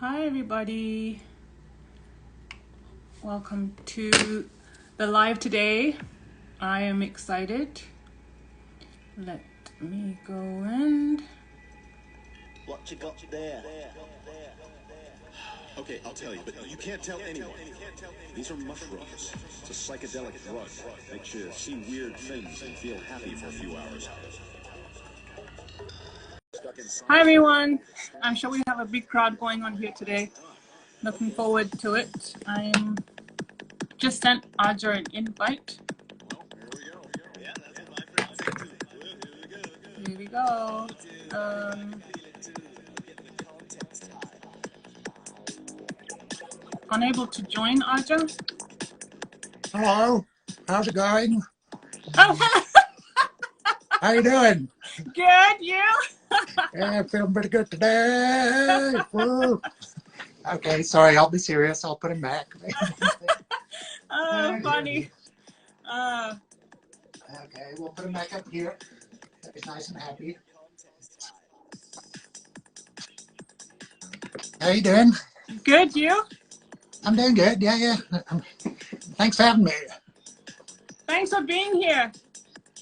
Hi everybody, welcome to the live today. I am excited. Let me go and... What you got there? Okay, I'll tell you, but you can't tell anyone. These are mushrooms. It's a psychedelic drug. Makes you see weird things and feel happy for a few hours. Hi everyone, I'm sure we have a big crowd going on here today. Looking forward to it. I'm just sent Ajja an invite. Here we go. Unable to join, Ajja? Hello, how's it going? Oh, hello. How you doing? Good, you? Yeah, feeling pretty good today. Woo. Okay, sorry, I'll be serious. I'll put him back. Oh, funny. Okay, we'll put him back up here. He's nice and happy. How you doing? Good, you? I'm doing good. Yeah. Thanks for having me. Thanks for being here.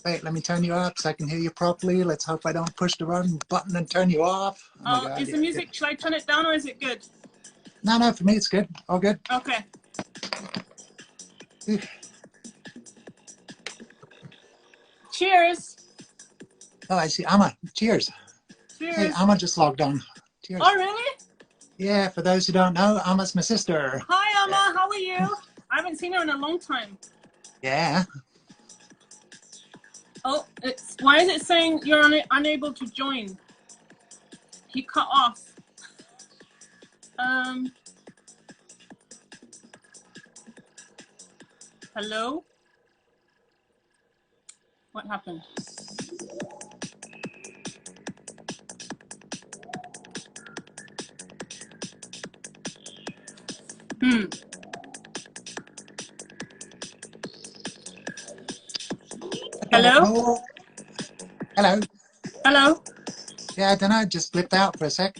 Wait, let me turn you up so I can hear you properly. Let's hope I don't push the wrong button and turn you off. Oh my God, is the music, should I turn it down or is it good? No, for me it's good. All good. Okay. Cheers. Oh, I see. Amma, cheers. Cheers. Hey, Amma just logged on. Cheers. Oh, really? Yeah, for those who don't know, Amma's my sister. Hi, Amma. How are you? I haven't seen her in a long time. Yeah. Oh, why is it saying you're unable to join? He cut off. Hello? What happened? Hello? Hello. Hello? Yeah, I don't know, just flipped out for a sec.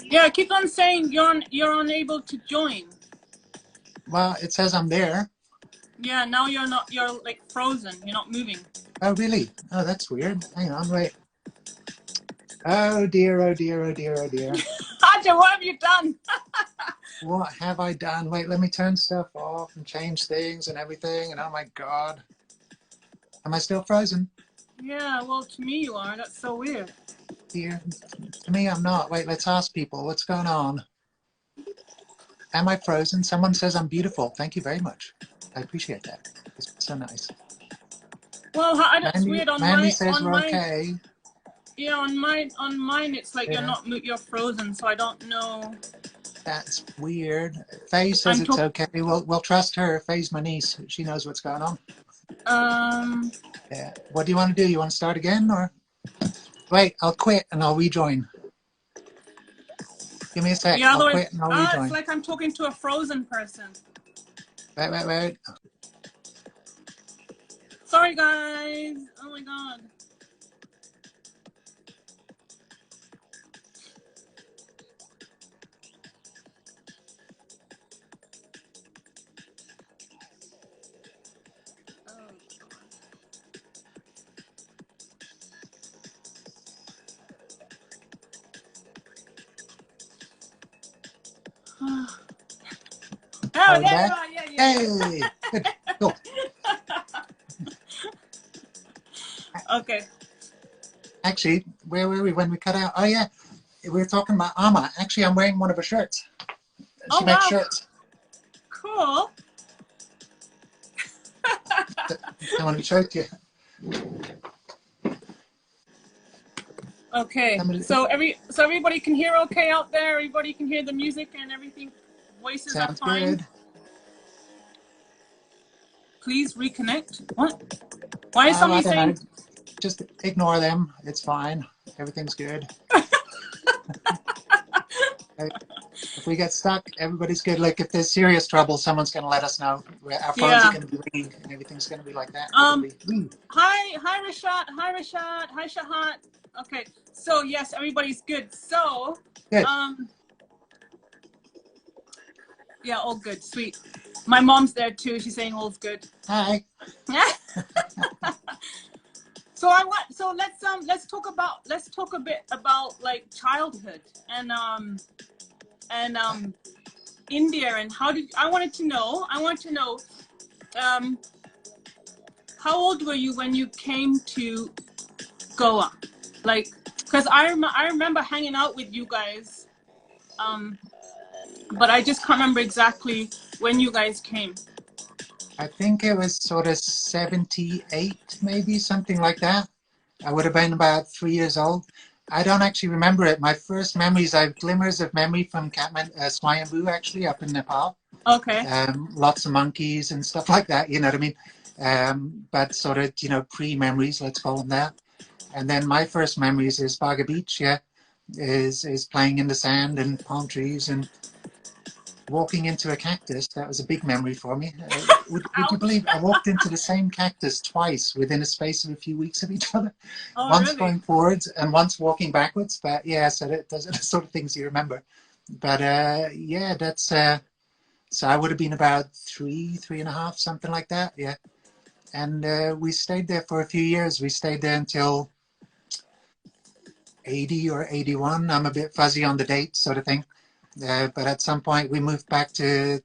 Yeah, keep on saying you're unable to join. Well, it says I'm there. Yeah, now you're not, you're like frozen. You're not moving. Oh, really? Oh, that's weird. Hang on, wait. Oh dear. Ajja, what have you done? What have I done? Wait, let me turn stuff off and change things and everything. And oh my God. Am I still frozen? Yeah, well, to me you are. That's so weird. Dear. To me, I'm not. Wait, let's ask people. What's going on? Am I frozen? Someone says I'm beautiful. Thank you very much. I appreciate that. It's so nice. Well, that's weird. Mandy says we're okay. Yeah, on mine, it's like you're frozen, so I don't know. That's weird. Faye says it's okay. We'll trust her. Faye's my niece. She knows what's going on. Yeah. What do you want to do? You want to start again, or wait? I'll quit and I'll rejoin. Give me a sec. Yeah, I'll quit and I'll rejoin. It's like I'm talking to a frozen person. Wait. Sorry, guys. Oh my God. Oh, there you are. Yeah. Hey, good. Cool. Okay. Actually, where were we when we cut out? Oh yeah, we were talking about Amma. Actually, I'm wearing one of her shirts. She makes shirts. Cool. I want to show it to you. Okay. So everybody can hear okay out there. Everybody can hear the music and everything. Voices are fine. Good. Please reconnect. What? Why is somebody saying? Just ignore them. It's fine. Everything's good. If we get stuck, everybody's good. Like if there's serious trouble, someone's going to let us know. Our phones are going to be ringing and everything's going to be like that. Hi Rashad. Hi Shahat. Okay. So yes, everybody's good. So good. Yeah, all good. Sweet. My mom's there too. She's saying all's good. Hi. So let's talk a bit about like childhood and India, and I wanted to know um how old were you when you came to Goa? Like, because I remember hanging out with you guys, but I just can't remember exactly when you guys came. I think it was sort of 78, maybe, something like that. I would have been about 3 years old. I don't actually remember it. My first memories, I have glimmers of memory from Swayambhu, actually, up in Nepal. Okay. Lots of monkeys and stuff like that, you know what I mean? But sort of, you know, pre-memories, let's call them that. And then my first memories is Baga Beach, yeah, is playing in the sand and palm trees and walking into a cactus. That was a big memory for me. Would you believe I walked into the same cactus twice within a space of a few weeks of each other? Oh, Once really? going forwards and once walking backwards. But yeah, so those are the sort of things you remember. But yeah, that's so I would have been about three and a half, something like that. Yeah, and we stayed there for a few years. We stayed there until 80 or 81. I'm a bit fuzzy on the date, sort of thing. But at some point we moved back to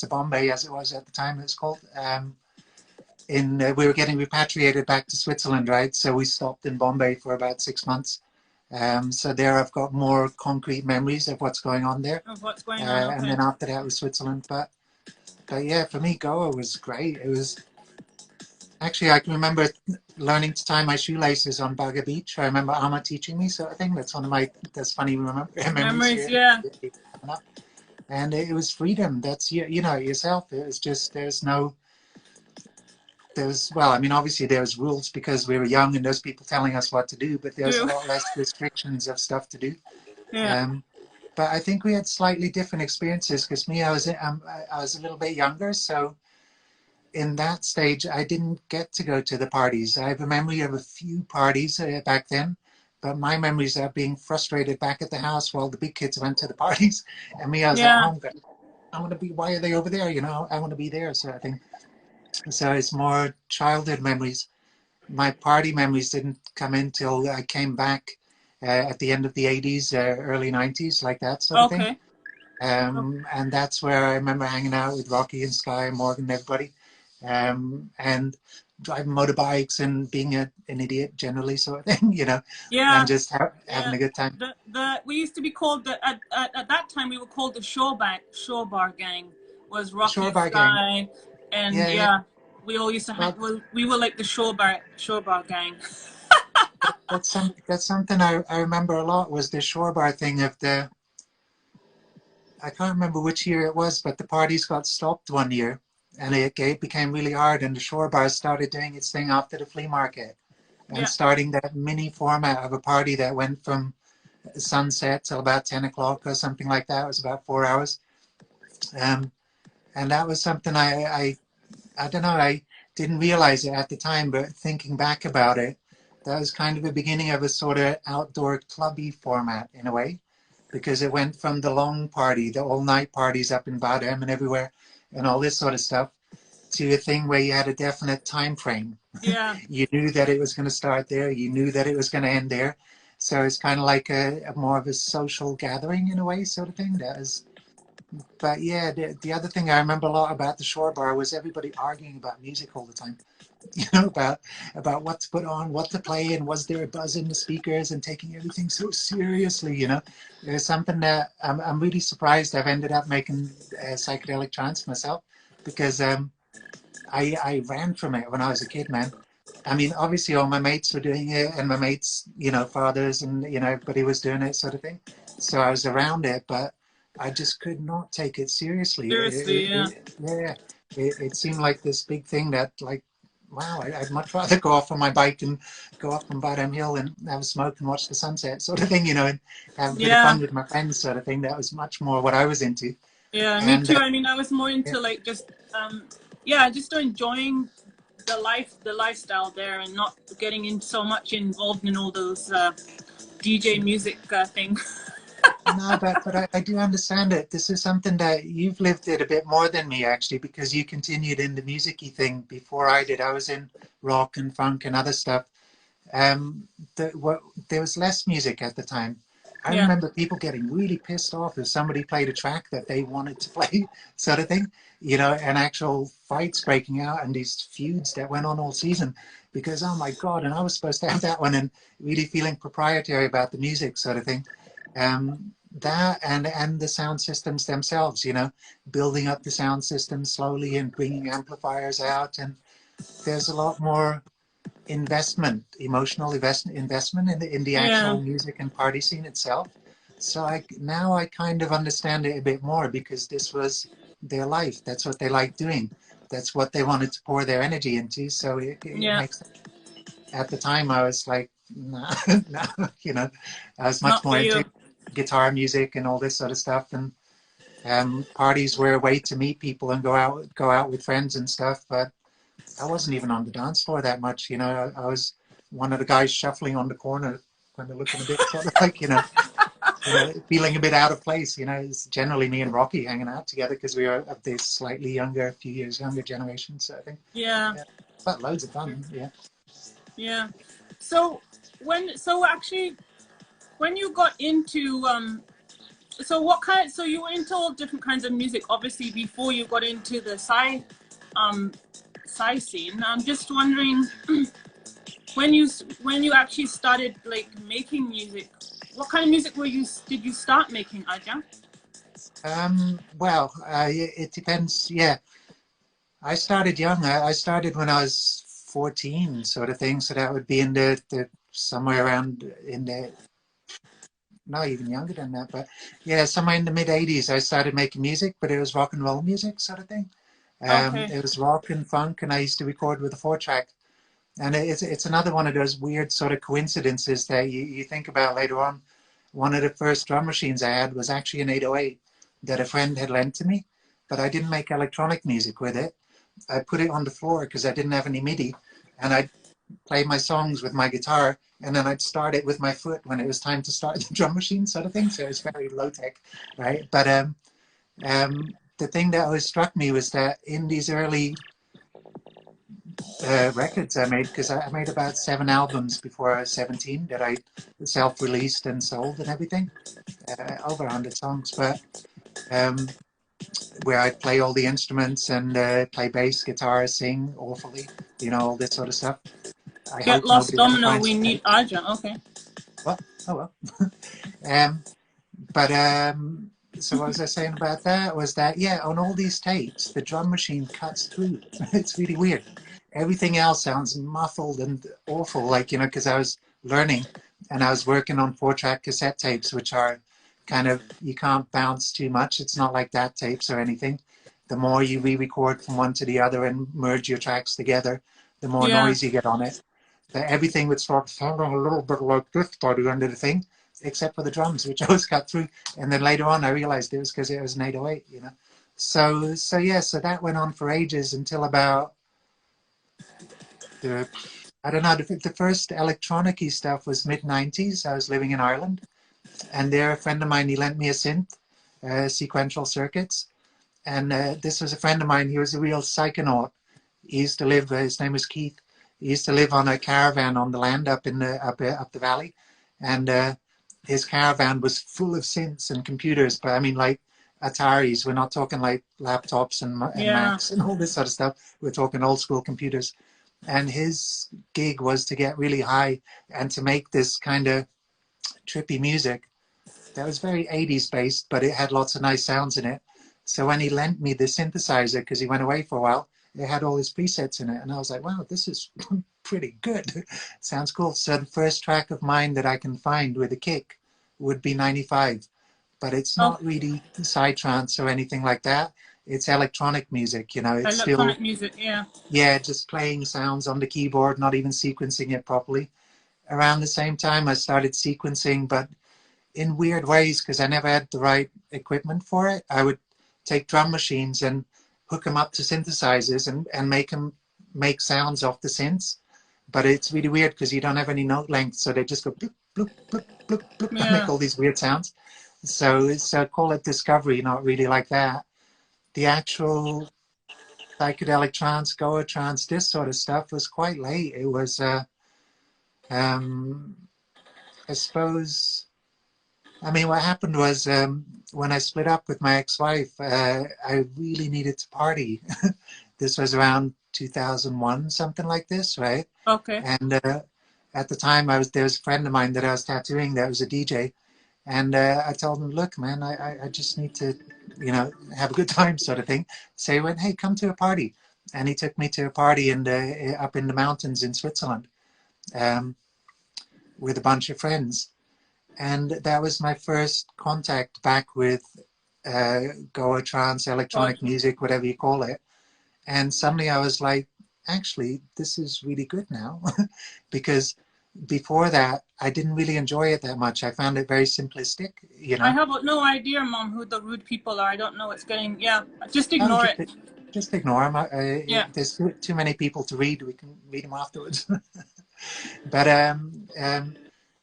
Bombay, as it was at the time it was called. We were getting repatriated back to Switzerland, right? So we stopped in Bombay for about 6 months. So there I've got more concrete memories of what's going on there. Of what's going on, okay. And then after that was Switzerland. But yeah, for me, Goa was great. It was actually, I can remember learning to tie my shoelaces on Baga Beach. I remember Amma teaching me sort of thing. That's one of my, that's funny memories. Yeah. And it was freedom. That's, you know, yourself. It was just, well, I mean, obviously there's rules because we were young and there's people telling us what to do, but there's a lot less restrictions of stuff to do. Yeah. But I think we had slightly different experiences because I was a little bit younger. So in that stage, I didn't get to go to the parties. I have a memory of a few parties back then, but my memories are being frustrated back at the house while the big kids went to the parties. And me, I was at home going, I want to be, why are they over there? You know, I want to be there. So I think, so it's more childhood memories. My party memories didn't come in till I came back at the end of the 80s, early 90s, like that sort of thing. And that's where I remember hanging out with Rocky and Sky and Morgan and everybody, and driving motorbikes and being an idiot generally, sort of thing, you know, and just having a good time. We used to be called, at that time we were called the Shore Bar Gang, was Rocky, Sky, and we all used to we were like the Shore Bar Gang. That's something I remember a lot, was the Shore Bar thing of the, I can't remember which year it was, but the parties got stopped one year and it became really hard, and the Shore Bar started doing its thing after the flea market and starting that mini format of a party that went from sunset till about 10 o'clock or something like that. It was about 4 hours. And that was something I don't know, I didn't realize it at the time, but thinking back about it, that was kind of the beginning of a sort of outdoor clubby format in a way, because it went from the long party, the all-night parties up in Badam and everywhere and all this sort of stuff, to a thing where you had a definite time frame. Yeah. You knew that it was going to start there, you knew that it was going to end there. So it's kind of like a more of a social gathering in a way, sort of thing. That was, but yeah, the other thing I remember a lot about the Shore Bar was everybody arguing about music all the time. You know, about what to put on, what to play, and was there a buzz in the speakers, and taking everything so seriously, you know. There's something that I'm really surprised I've ended up making psychedelic trance myself, because I ran from it when I was a kid, man. I mean, obviously all my mates were doing it, and my mates, you know, fathers and, you know, everybody was doing it, sort of thing. So I was around it, but I just could not take it seriously. It seemed like this big thing that, like, wow, I'd much rather go off on my bike and go up on Badam Hill and have a smoke and watch the sunset, sort of thing, you know, and have a bit of fun with my friends, sort of thing. That was much more what I was into. Yeah, me too. I mean, I was more into like just enjoying the lifestyle there, and not getting in so much involved in all those DJ music things. No, but I do understand it. This is something that you've lived it a bit more than me, actually, because you continued in the music-y thing before I did. I was in rock and funk and other stuff. Um, there was less music at the time. I Yeah. remember people getting really pissed off if somebody played a track that they wanted to play, sort of thing, you know, and actual fights breaking out and these feuds that went on all season because, oh my God, and I was supposed to have that one, and really feeling proprietary about the music, sort of thing. That and the sound systems themselves, you know, building up the sound system slowly and bringing amplifiers out. And there's a lot more investment, emotional investment in the Yeah. actual music and party scene itself. So now I kind of understand it a bit more because this was their life. That's what they like doing. That's what they wanted to pour their energy into. So it Yeah. makes, at the time I was like, nah, nah, you know, I was much Not for more into you. guitar music and all this sort of stuff. And parties were a way to meet people and go out with friends and stuff. But I wasn't even on the dance floor that much, you know. I was one of the guys shuffling on the corner, kind of looking a bit sort of like, feeling a bit out of place. You know, it's generally me and Rocky hanging out together because we are of this slightly younger, a few years younger generation. So I think, Yeah. yeah, but loads of fun, yeah. Yeah. So actually when you got into so you were into all different kinds of music obviously before you got into the um sci scene. I'm just wondering when you actually started like making music, what kind of music did you start making, Ajja? Well, it depends. Yeah, I started young. I started when I was 14, sort of thing. So that would be in the somewhere around in the, not even younger than that, but yeah, somewhere in the mid 80s, I started making music, but it was rock and roll music sort of thing. Okay. It was rock and funk, and I used to record with a 4-track. And it's another one of those weird sort of coincidences that you think about later on. One of the first drum machines I had was actually an 808 that a friend had lent to me, but I didn't make electronic music with it. I put it on the floor because I didn't have any MIDI, and I'd play my songs with my guitar, and then I'd start it with my foot when it was time to start the drum machine, sort of thing. So it's very low tech, right? But the thing that always struck me was that in these early records I made, because I made about 7 albums before I was 17 that I self-released and sold and everything, over 100 songs, but where I'd play all the instruments and play bass, guitar, sing awfully, all this sort of stuff. I Get hope lost, nobody ever Domino. finds We the need tape. Ajja. Okay. What? Oh well. um, but so what was I saying about that was that, yeah, on all these tapes, the drum machine cuts through. It's really weird. Everything else sounds muffled and awful, like, because I was learning and I was working on 4-track cassette tapes, which are kind of, you can't bounce too much. It's not like DAT tapes or anything. The more you re-record from one to the other and merge your tracks together, the more Yeah. noise you get on it. That everything would start sounding a little bit like this by the end of the thing, except for the drums, which always cut through. And then later on, I realized it was because it was an 808, So yeah, so that went on for ages until about I don't know, the first electronic-y stuff was mid-90s. I was living in Ireland, and there a friend of mine, he lent me a synth, sequential circuits. And this was a friend of mine, he was a real psychonaut. He used to live, his name was Keith. He used to live on a caravan on the land up in up the valley. And his caravan was full of synths and computers, but I mean like Ataris. We're not talking like laptops and Yeah. Macs and all this sort of stuff. We're talking old school computers. And his gig was to get really high and to make this kind of trippy music that was very 80s based, but it had lots of nice sounds in it. So when he lent me the synthesizer, because he went away for a while, it had all his presets in it. And I was like, wow, this is pretty good. Sounds cool. So the first track of mine that I can find with a kick would be 95. But it's Oh, not really psytrance or anything like that. It's electronic music, It's still, electronic music. Yeah. yeah, just playing sounds on the keyboard, not even sequencing it properly. Around the same time, I started sequencing, but in weird ways because I never had the right equipment for it. I would take drum machines and hook them up to synthesizers and make them make sounds off the synths. But it's really weird because you don't have any note length, so they just go bloop, bloop, bloop, bloop, bloop, and make Yeah. all these weird sounds. So call it discovery, not really like that. The actual psychedelic trance, Goa trance, this sort of stuff was quite late. It was, um, I suppose, I mean, what happened was when I split up with my ex-wife, I really needed to party. This was around 2001, something like this, right? Okay. And at the time, there was a friend of mine that I was tattooing that was a DJ. And I told him, look, man, I just need to, have a good time sort of thing. So he went, hey, come to a party. And he took me to a party up in the mountains in Switzerland um, with a bunch of friends. And that was my first contact back with Goa trance, electronic music, whatever you call it. And suddenly I was like, actually, this is really good now. Because before that, I didn't really enjoy it that much. I found it very simplistic, I have no idea, Mom, who the rude people are. I don't know what's getting, yeah, just Oh, ignore it. just ignore them. Yeah. There's too many people to read. We can read them afterwards. But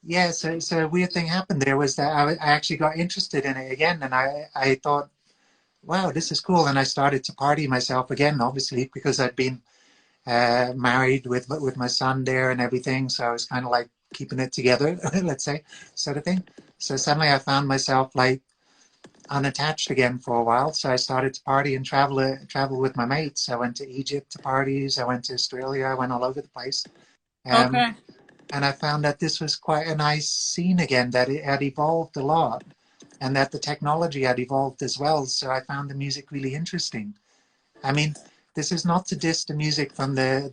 yeah, so a weird thing happened there was that I actually got interested in it again, and I thought, wow, this is cool. And I started to party myself again, obviously, because I'd been married with my son there and everything. So I was kind of like keeping it together, let's say, sort of thing. So suddenly I found myself like unattached again for a while. So I started to party and travel with my mates. I went to Egypt to parties. I went to Australia. I went all over the place. Okay. And I found that this was quite a nice scene again, that it had evolved a lot and that the technology had evolved as well. So I found the music really interesting. I mean, this is not to diss the music from the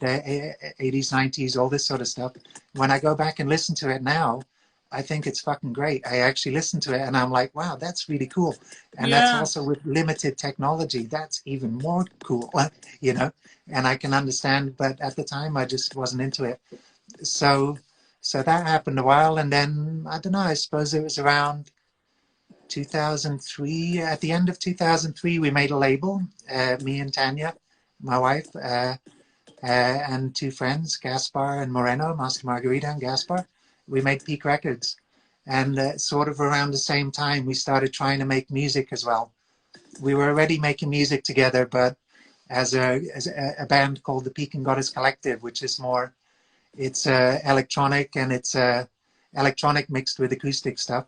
80s, 90s, all this sort of stuff. When I go back and listen to it now, I think it's fucking great. I actually listen to it and I'm like, wow, that's really cool. And that's also with limited technology. That's even more cool, and I can understand, but at the time I just wasn't into it. So that happened a while. And then, I don't know, I suppose it was around 2003. At the end of 2003, we made a label, me and Tanya, my wife, and two friends, Gaspar and Moreno, Master Margarita and Gaspar. We made Peak Records. And sort of around the same time, we started trying to make music as well. We were already making music together, but as a band called the Peak and Goddess Collective, which is more, it's electronic, and it's electronic mixed with acoustic stuff.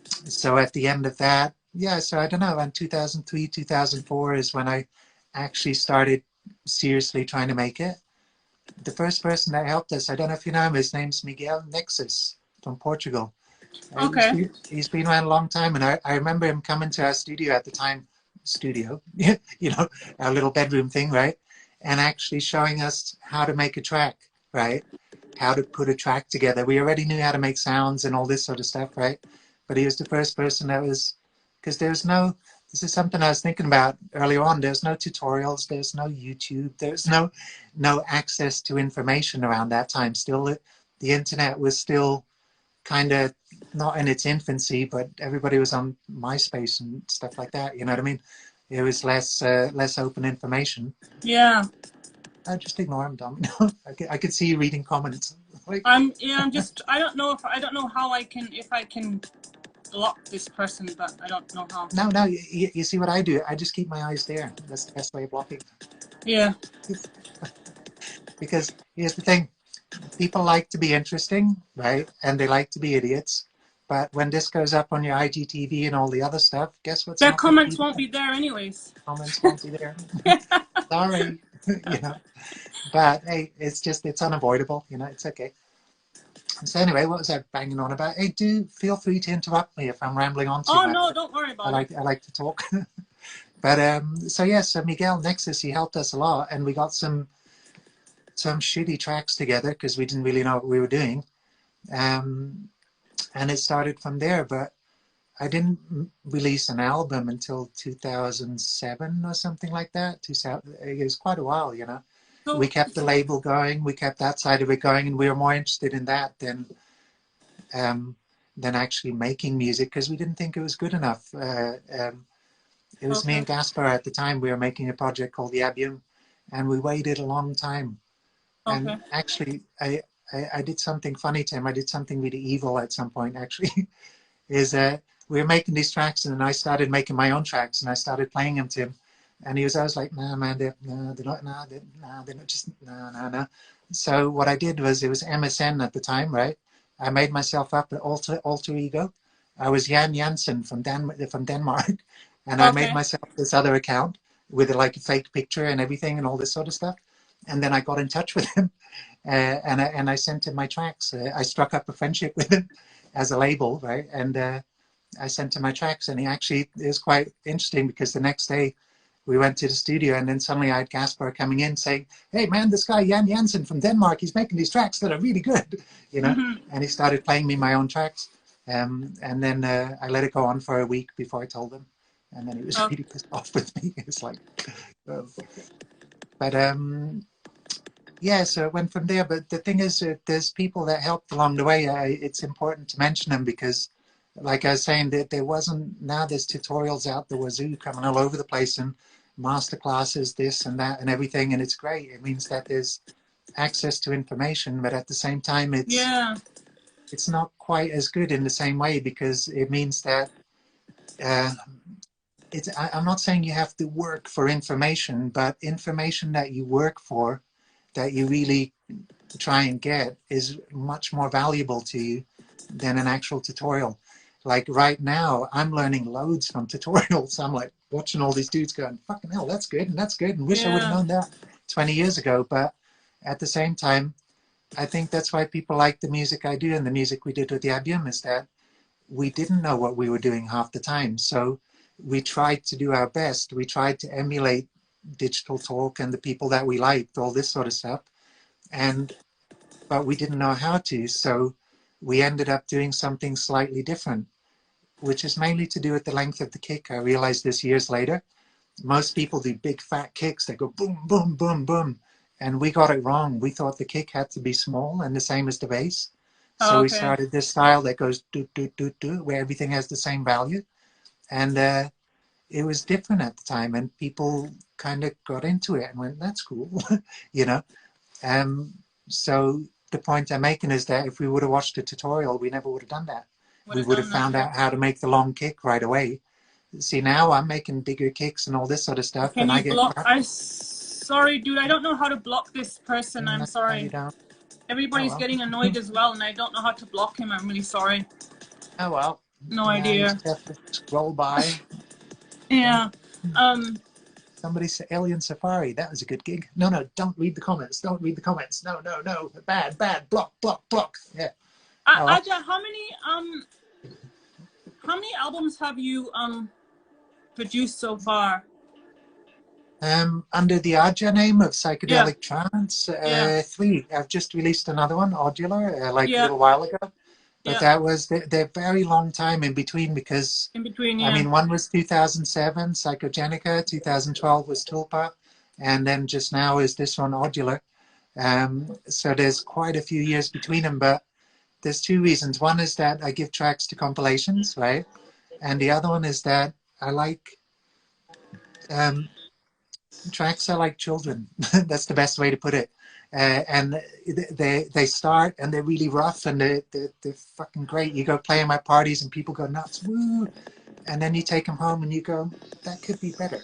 So at the end of that, yeah, so I don't know, around 2003, 2004 is when I actually started seriously trying to make it. The first person that helped us, I don't know if you know him, his name's Miguel Nexus from Portugal. Okay. He's been around a long time, and I remember him coming to our studio at the time, our little bedroom thing, right? And actually showing us how to make a track, right? How to put a track together. We already knew how to make sounds and all this sort of stuff, right? But he was the first person that was, because this is something I was thinking about earlier on. There's no tutorials, there's no YouTube, there's no access to information around that time. Still, the internet was still kind of not in its infancy, but everybody was on MySpace and stuff like that. You know what I mean? It was less open information. Yeah. I just ignore him, Domino. I could see you reading comments. Like, I don't know how I can block this person, but I don't know how. No, you see what I do? I just keep my eyes there. That's the best way of blocking. Yeah. Because here's the thing. People like to be interesting, right? And they like to be idiots. But when this goes up on your IGTV and all the other stuff, guess what's Their comments won't be there anyways. Comments won't be there. Sorry. But hey, it's unavoidable, it's okay. So anyway, what was I banging on about? Hey, do feel free to interrupt me if I'm rambling on too much. Oh no, don't worry about it. I like to talk. But so Miguel Nexus, he helped us a lot, and we got some shitty tracks together because we didn't really know what we were doing. And it started from there, but I didn't release an album until 2007 or something like that. It was quite a while, So we kept the label going, we kept that side of it going, and we were more interested in that than actually making music because we didn't think it was good enough. It was me and Gaspar at the time. We were making a project called The Abium, and we waited a long time. And actually, I did something funny to him. I did something really evil at some point, actually. is we were making these tracks, and then I started making my own tracks, and I started playing them to him. And he was always like, "Nah, man, they're not just nah." So what I did was, it was MSN at the time, right? I made myself up an alter ego. I was Jan Jansen from Denmark, and I made Okay. myself this other account with like a fake picture and everything and all this sort of stuff. And then I got in touch with him, and I sent him my tracks. I struck up a friendship with him as a label, right? And I sent him my tracks, and it was quite interesting because the next day we went to the studio, and then suddenly I had Gaspar coming in saying, "Hey man, this guy Jan Jansen from Denmark, he's making these tracks that are really good," you know. Mm-hmm. And he started playing me my own tracks, and then I let it go on for a week before I told him, and then he was really pissed off with me. It's like, oh. But yeah, so it went from there. But the thing is, there's people that helped along the way. It's important to mention them because, like I was saying, that there wasn't, now there's tutorials out the wazoo coming all over the place, and master classes, this and that and everything, and it's great. It means that there's access to information, but at the same time, it's not quite as good in the same way, because it means that I'm not saying you have to work for information, but information that you work for, that you really try and get, is much more valuable to you than an actual tutorial. Like right now, I'm learning loads from tutorials. I'm like watching all these dudes going, fucking hell, that's good, and that's good, and wish I would have known that 20 years ago. But at the same time, I think that's why people like the music I do and the music we did with the album, is that we didn't know what we were doing half the time. So we tried to do our best. We tried to emulate Digital Talk and the people that we liked, all this sort of stuff. But we didn't know how to. So we ended up doing something slightly different, which is mainly to do with the length of the kick. I realized this years later. Most people do big fat kicks that go boom, boom, boom, boom. And we got it wrong. We thought the kick had to be small and the same as the bass. So we started this style that goes do, do, do, do, where everything has the same value. And it was different at the time, and people kind of got into it and went, that's cool, you know. So the point I'm making is that if we would have watched a tutorial, we never would have done that. We would have found out how to make the long kick right away. See, now I'm making bigger kicks and all this sort of stuff. Can and you I get block? Sorry, dude, I don't know how to block this person. I'm sorry. You don't. Everybody's getting annoyed as well, and I don't know how to block him. I'm really sorry. Oh well. No idea. You just have to scroll by. Yeah. Somebody said Alien Safari. That was a good gig. No, don't read the comments. Don't read the comments. No. Bad. Block. Yeah. Ajja, how many albums have you produced so far? Under the Ajja name of Psychedelic Trance, 3. I've just released another one, Odular, like a little while ago. But that was the very long time in between, because in between, I mean, one was 2007, Psychogenica, 2012 was Tulpa, and then just now is this one, Odular. So there's quite a few years between them, but there's 2 reasons. One is that I give tracks to compilations, right? And the other one is that I like tracks are like children. That's the best way to put it. And they start and they're really rough and they're fucking great. You go play in my parties and people go nuts, woo! And then you take them home and you go, that could be better.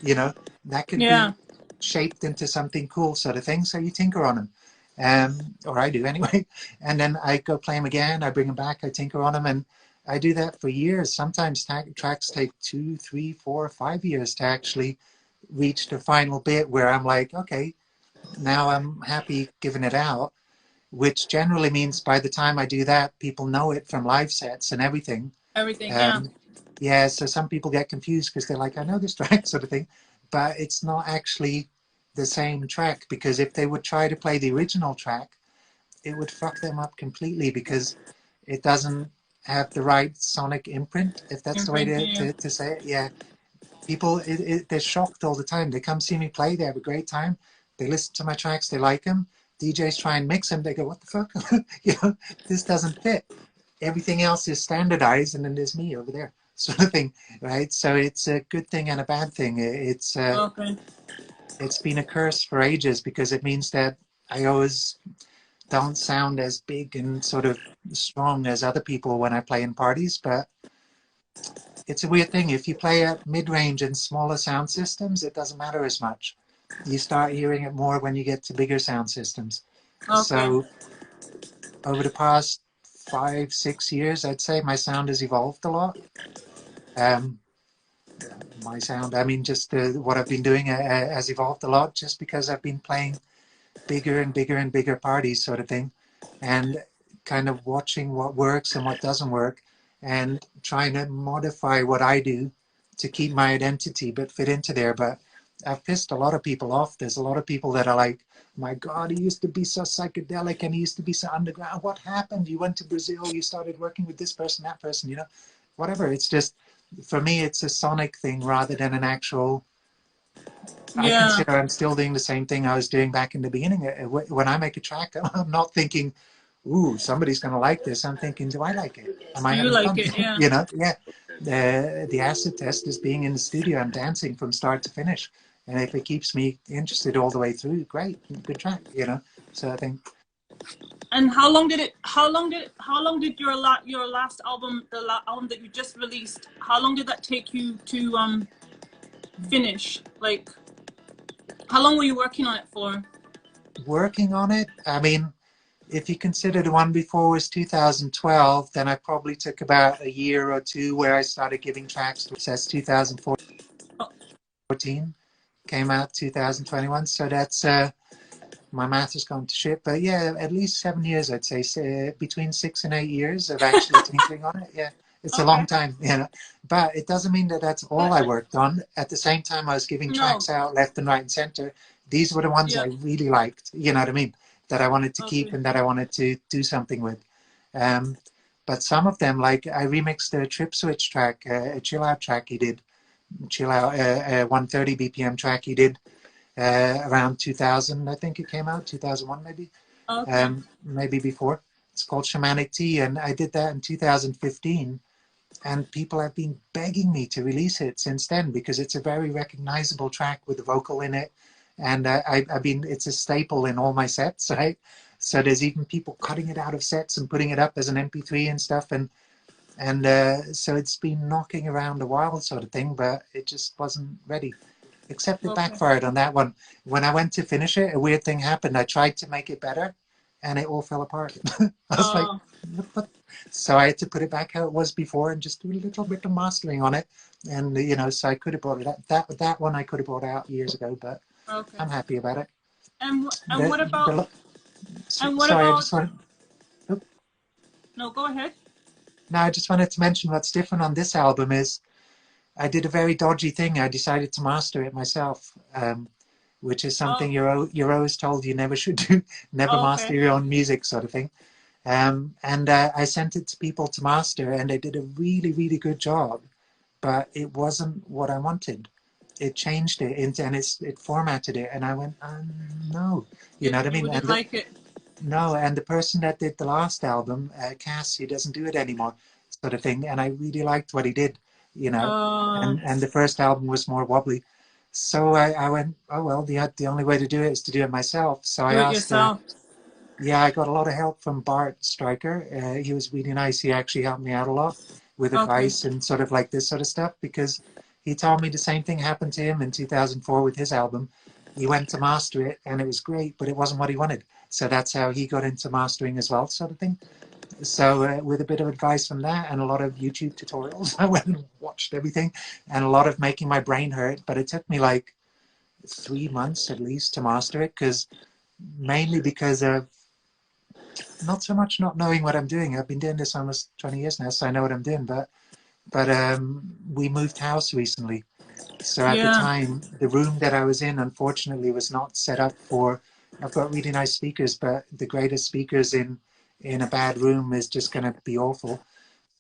You know, that could be shaped into something cool, sort of thing. So you tinker on them, or I do anyway. And then I go play them again. I bring them back. I tinker on them, and I do that for years. Sometimes tracks take 2, 3, 4, 5 years to actually reach the final bit where I'm like, okay, now I'm happy giving it out, which generally means by the time I do that, people know it from live sets and everything. Yeah, so some people get confused because they're like, I know this track, sort of thing, but it's not actually the same track, because if they would try to play the original track, it would fuck them up completely, because it doesn't have the right sonic imprint, if that's the way to say it. Yeah. People, they're shocked all the time. They come see me play, they have a great time, they listen to my tracks, they like them. DJs try and mix them, they go, what the fuck? You know, this doesn't fit. Everything else is standardized, and then there's me over there, sort of thing, right? So it's a good thing and a bad thing. It's been a curse for ages, because it means that I always don't sound as big and sort of strong as other people when I play in parties, but it's a weird thing. If you play at mid-range and smaller sound systems, it doesn't matter as much. You start hearing it more when you get to bigger sound systems. Okay. So over the past 5-6 years, I'd say my sound has evolved a lot. My sound, I mean, just what I've been doing has evolved a lot, just because I've been playing bigger and bigger and bigger parties, sort of thing, and kind of watching what works and what doesn't work, and trying to modify what I do to keep my identity but fit into there. But I've pissed a lot of people off. There's a lot of people that are like, my God, he used to be so psychedelic and he used to be so underground. What happened? You went to Brazil, you started working with this person, that person, you know, whatever. It's just, for me, it's a sonic thing rather than an actual. I Yeah. consider I'm still doing the same thing I was doing back in the beginning. When I make a track, I'm not thinking, ooh, somebody's going to like this. I'm thinking, do I like it? Am I Do you having like fun? it? Yeah. You know, yeah. The acid test is being in the studio and dancing from start to finish. And if it keeps me interested all the way through, great, good track, you know. So I think. And how long did your last album, the album that you just released, how long did that take you to finish? Like, how long were you working on it for? Working on it, I mean, if you consider the one before was 2012, then I probably took about a year or two where I started giving tracks. It says 2014, came out 2021. So that's, my math has gone to shit. But yeah, at least 7 years, I'd say, between 6 and 8 years of actually tinkering on it. Yeah, it's a long time, you know. But it doesn't mean that that's all I worked on. At the same time, I was giving tracks out left and right and center. These were the ones I really liked, you know what I mean? That I wanted to keep and that I wanted to do something with. But some of them, like I remixed the Trip Switch track, a chill out track he did, chill out, 130 BPM track he did around 2000, I think it came out, 2001 maybe, maybe before. It's called Shamanic Tea, and I did that in 2015. And people have been begging me to release it since then because it's a very recognizable track with a vocal in it. And I've been, it's a staple in all my sets, right? So there's even people cutting it out of sets and putting it up as an MP3 and stuff. And so it's been knocking around a while, sort of thing, but it just wasn't ready. Except it backfired on that one. When I went to finish it, a weird thing happened. I tried to make it better and it all fell apart. I was like, what? So I had to put it back how it was before and just do a little bit of mastering on it. And, you know, so I could have brought it out. That one I could have brought out years ago, but I'm happy about it. And what about? No, go ahead. No, I just wanted to mention what's different on this album is I did a very dodgy thing. I decided to master it myself, which is something you're always told you never should do, never master your own music, sort of thing. And I sent it to people to master, and they did a really, really good job, but it wasn't what I wanted. It changed it into, and it formatted it, and I went, no, you know what I mean? Didn't like it. No, and the person that did the last album, Cass, he doesn't do it anymore, sort of thing. And I really liked what he did, you know. And the first album was more wobbly. So I went, oh well, the only way to do it is to do it myself. So I asked. Yeah, I got a lot of help from Bart Stryker. He was really nice. He actually helped me out a lot with advice and sort of like this sort of stuff, because he told me the same thing happened to him in 2004 with his album. He went to master it and it was great, but it wasn't what he wanted. So that's how he got into mastering as well, sort of thing. So with a bit of advice from that and a lot of YouTube tutorials, I went and watched everything, and a lot of making my brain hurt. But it took me like 3 months at least to master it, mainly because of not so much not knowing what I'm doing. I've been doing this almost 20 years now, so I know what I'm doing. But we moved house recently. So at the time, the room that I was in, unfortunately, was not set up for. I've got really nice speakers, but the greatest speakers in a bad room is just going to be awful.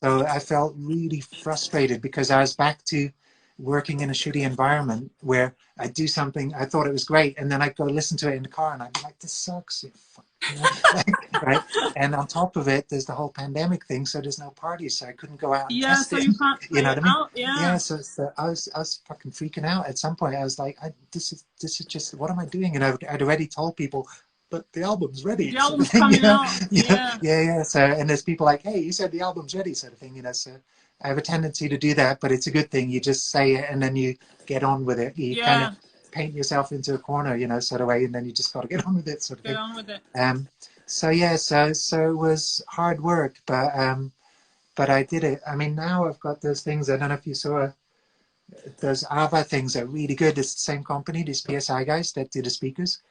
So I felt really frustrated because I was back to working in a shitty environment where I do something, I thought it was great, and then I'd go listen to it in the car and I'd be like, this sucks. Right? And on top of it, there's the whole pandemic thing, so there's no parties, so I couldn't go out and test it. You can't you know what I mean? Yeah. So I was fucking freaking out at some point. I was like, this is just, what am I doing? And I'd already told people, but the album's ready. The album's coming out. Yeah. So, and there's people like, hey, you said the album's ready, sort of thing, you know. So I have a tendency to do that, but it's a good thing. You just say it and then you get on with it. You kind of Yeah. paint yourself into a corner, you know, sort of way, and then you just got to get on with it, sort of Get thing. on with it. So yeah, so it was hard work, but I did it. I mean, now I've got those things. I don't know if you saw those Ava things are really good. It's the same company, these PSI guys that do the speakers.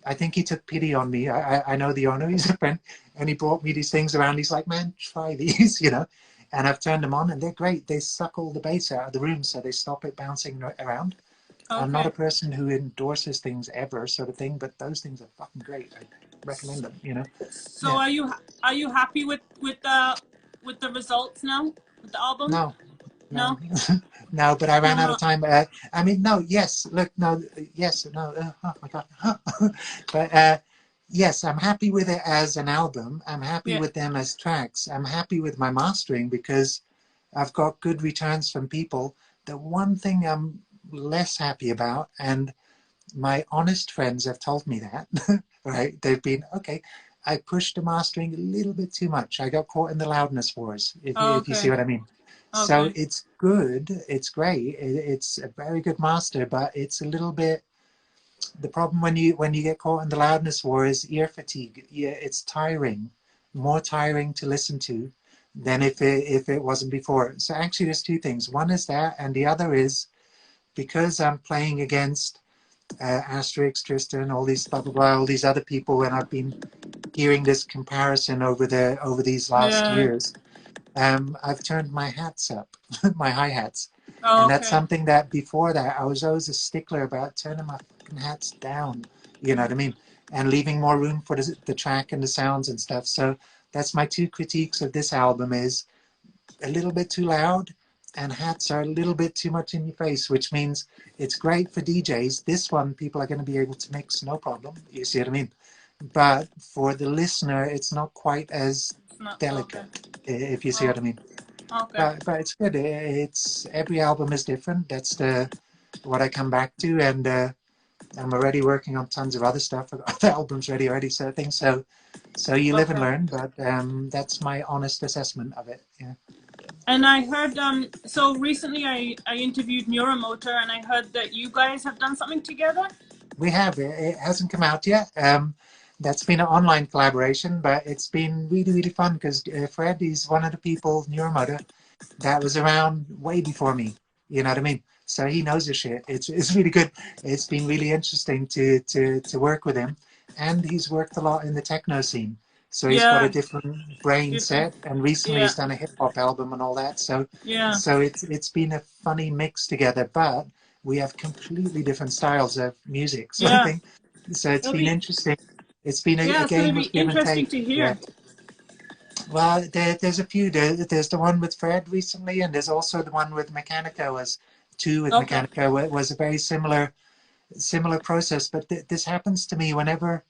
I think he took pity on me. I know the owner, he's a friend, and he brought me these things around. He's like, man, try these, you know. And I've turned them on, and they're great. They suck all the bass out of the room, so they stop it bouncing around. I'm not Okay. a person who endorses things ever, sort of thing, but those things are fucking great. I recommend them, you know. So Yeah. are you happy with the results now with the album? No, No. no, no, but I ran out Uh-huh. of time. I mean, no, yes, look, no, yes, no, oh my God. But yes, I'm happy with it as an album. I'm happy Yeah. with them as tracks. I'm happy with my mastering because I've got good returns from people. The one thing I'm less happy about, and my honest friends have told me that, right? They've been, okay, I pushed the mastering a little bit too much. I got caught in the loudness wars, Oh, if you see okay. what I mean. So Okay. it's good, it's great, it's a very good master, but it's a little bit, the problem when you get caught in the loudness war is ear fatigue. Yeah, it's tiring, more tiring to listen to than if it wasn't before. So actually there's two things. One is that, and the other is because I'm playing against Asterix, Tristan, all these blah blah blah, all these other people, and I've been hearing this comparison over these last Yeah. years. I've turned my hats up, my hi hats, Oh, and that's okay. something that before that I was always a stickler about turning my fucking hats down. You know what I mean? And leaving more room for the track and the sounds and stuff. So that's my two critiques of this album: is a little bit too loud, and hats are a little bit too much in your face, which means it's great for DJs. This one, people are going to be able to mix no problem. You see what I mean? But for the listener, it's not quite as It's not okay. delicate, if you see Oh, what I mean. okay. But it's good. It's every album is different. That's the what I come back to, and I'm already working on tons of other stuff. I've got the albums ready already, so I think so. You live and Okay. learn, but that's my honest assessment of it. Yeah. And I heard so recently I interviewed Neuromotor and I heard that you guys have done something together. We have. It hasn't come out yet. That's been an online collaboration, but it's been really, really fun because Fred is one of the people, Neuromotor, that was around way before me. You know what I mean? So he knows his shit. It's really good. It's been really interesting to work with him, and he's worked a lot in the techno scene. So he's got a Yeah. different brain Different. set, and recently Yeah. he's done a hip hop album and all that. So Yeah. so it's been a funny mix together, but we have completely different styles of music, sort of Yeah. thing. So it's It'll been be interesting. It's been a it's gonna game be of give and interesting take. to Yeah. hear. Well, there's a few. There's the one with Fred recently, and there's also the one with Mechanica. Was two with Okay. Mechanica was a very similar process. But this happens to me whenever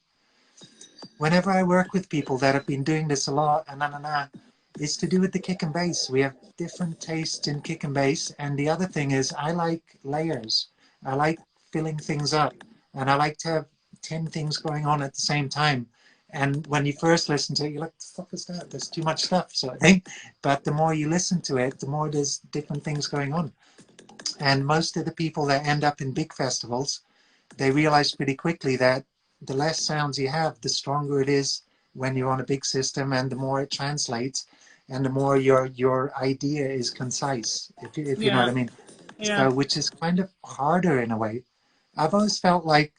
I work with people that have been doing this a lot, and it's to do with the kick and bass. We have different tastes in kick and bass, and the other thing is I like layers. I like filling things up, and I like to have 10 things going on at the same time. And when you first listen to it, you're like, the fuck is that? There's too much stuff, sort of thing. But the more you listen to it, the more there's different things going on. And most of the people that end up in big festivals, they realize pretty quickly that the less sounds you have, the stronger it is when you're on a big system, and the more it translates, and the more your idea is concise, if you know what Yeah. I mean. Yeah. So, which is kind of harder in a way. I've always felt like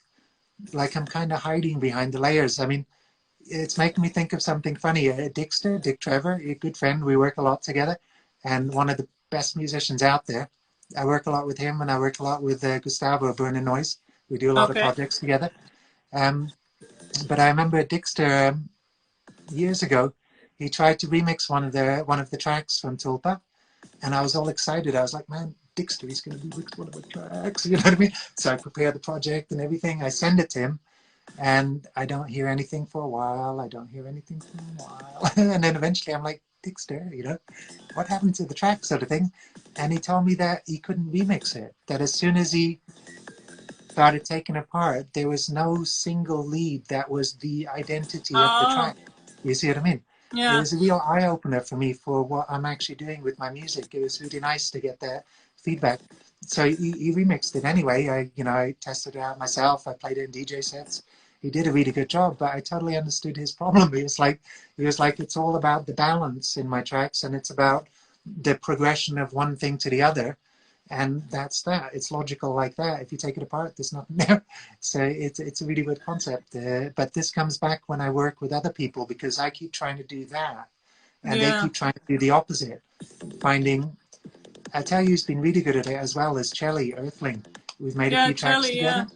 I'm kind of hiding behind the layers. I mean, it's making me think of something funny. Dick Trevor, a good friend, we work a lot together, and one of the best musicians out there. I work a lot with him, and I work a lot with Gustavo Burning Noise. We do a lot of Okay. projects together. Um, but I remember Dixter years ago. He tried to remix one of the tracks from Tulpa, and I was all excited. I was like, "Man, Dixter, he's going to remix one of the tracks." You know what I mean? So I prepared the project and everything. I send it to him, and I don't hear anything for a while. I don't hear anything for a while, and then eventually I'm like, "Dixter, what happened to the track?" Sort of thing. And he told me that he couldn't remix it. That as soon as he started taking apart, there was no single lead that was the identity of the Oh. track. You see what I mean? it Yeah. was a real eye opener for me for what I'm actually doing with my music. It was really nice to get that feedback. So he remixed it anyway. I tested it out myself. I played it in DJ sets. He did a really good job, but I totally understood his problem. He was like, it's all about the balance in my tracks, and it's about the progression of one thing to the other. And that's that. It's logical like that. If you take it apart, there's nothing there. So it's a really good concept. But this comes back when I work with other people, because I keep trying to do that, and they Yeah. keep trying to do the opposite. Finding, I tell you, who's been really good at it as well as Chelly Earthling. We've made a Yeah, few tracks Charlie, yeah. together.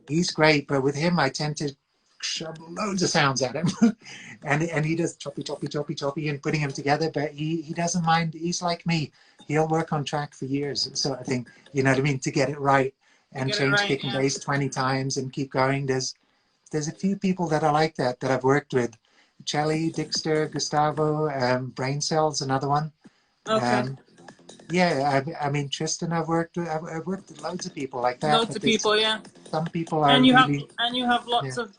He's great, but with him, I tend to shove loads of sounds at him, and he does choppy, choppy, choppy, choppy, and putting them together. But he doesn't mind. He's like me. He'll work on track for years, sort of thing. You know what I mean? To get it right, To and get it change right, kick and yeah. bass 20 times and keep going. There's a few people that are like that I've worked with. Chelly, Dixter, Gustavo, Brain Cells, another one. Okay. Yeah, I mean Tristan. I've worked with loads of people like that. Loads But of there's people, yeah. some people are And you really, have yeah. lots of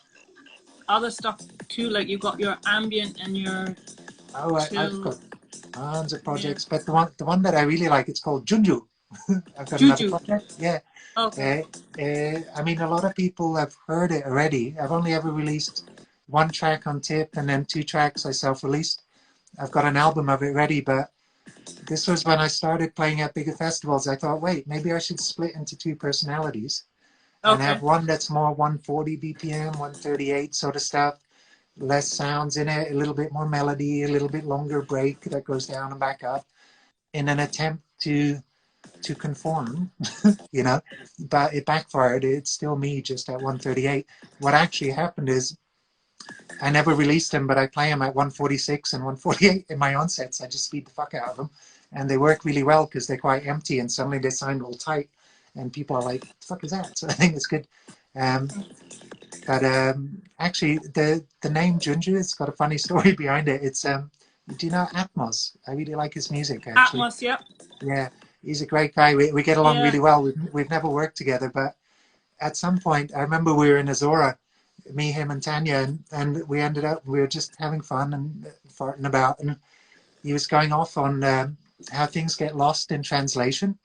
other stuff too, like you've got your ambient and your Oh, I've chill. got tons of Yeah. projects, but the one that I really like, it's called Junju. I've got another Juju. project. Yeah. Okay. I mean, a lot of people have heard it already. I've only ever released one track on tip, and then two tracks I self-released. I've got an album of it ready, but this was when I started playing at bigger festivals. I thought, wait, maybe I should split into two personalities and Okay. have one that's more 140 BPM, 138 sort of stuff, less sounds in it, a little bit more melody, a little bit longer break that goes down and back up, in an attempt to conform, you know. But it backfired. It's still me, just at 138. What actually happened is I never released them, but I play them at 146 and 148 in my own sets. I just speed the fuck out of them, and they work really well because they're quite empty, and suddenly they sound all tight, and people are like, "What the fuck is that?" So I think it's good. Um, but actually, the name Junju, it's got a funny story behind it. It's do you know Atmos? I really like his music, actually. Atmos, yep. Yeah, he's a great guy. We get along Yeah. really well. We've never worked together, but at some point, I remember we were in Azora, me, him, and Tanya, and we were just having fun and farting about, and he was going off on how things get lost in translation,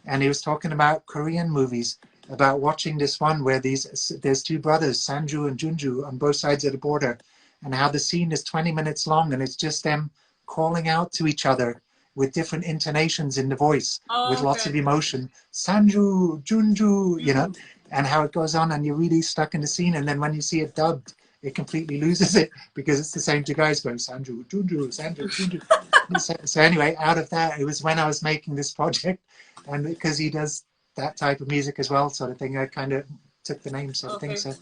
and he was talking about Korean movies, about watching this one where there's two brothers, Sanju and Junju, on both sides of the border, and how the scene is 20 minutes long, and it's just them calling out to each other with different intonations in the voice, with Oh, lots okay. of emotion. Sanju, Junju, you know, Juju. and how it goes on, and you're really stuck in the scene. And then when you see it dubbed, it completely loses it, because it's the same two guys going Sanju, Junju, Sanju, Junju. So anyway, out of that, it was when I was making this project, and because he does that type of music as well, sort of thing, I kind of took the name, sort of thing. Okay. So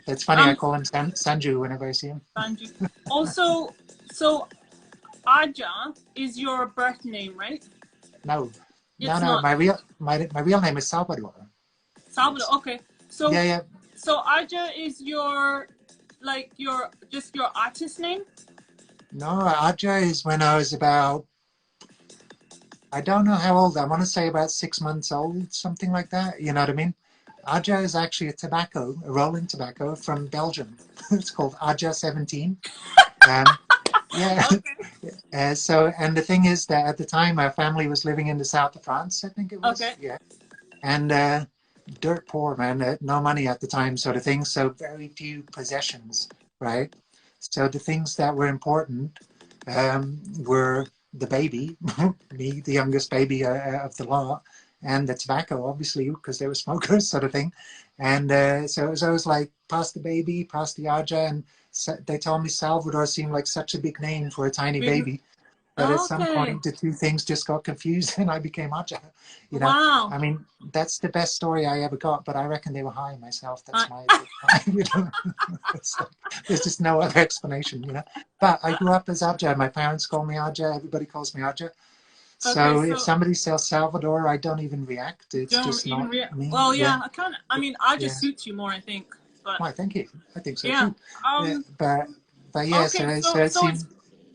it's funny, I Um, call him Sanju whenever I see him. Sanju. Also, so Ajja is your birth name, right? No, It's no, not. my real name is Salvador. Salvador. Okay. Yeah, So yeah. so Ajja is your just your artist name? No, Ajja is when I was about, I don't know how old. I want to say about 6 months old, something like that. You know what I mean? Ajja is actually a rolling tobacco from Belgium. It's called Ajja-2021. Yeah. Okay. So, and the thing is that at the time, our family was living in the south of France, I think it was. Okay. Yeah. And dirt poor, man. No money at the time, sort of thing. So, very few possessions, right? So, the things that were important were the baby, me, the youngest baby of the lot, and the tobacco, obviously, because they were smokers, sort of thing. And so it was always like, pass the baby, pass the Aja, and they told me Salvador seemed like such a big name for a tiny Big. baby. But at some Okay. point, the two things just got confused, and I became Aja. You know, Wow. I mean, that's the best story I ever got. But I reckon they were high myself. That's I- my, you know, there's just no other explanation. You know, but I grew up as Aja. My parents call me Aja. Everybody calls me Aja. So Okay. if So somebody says Salvador, I don't even react. It's don't just even not me. well, Yeah, yeah. I mean, Ajja yeah. suits you more, I think. But Why? Thank you. I think so yeah. too. Yeah, but yeah. Okay. So it seemed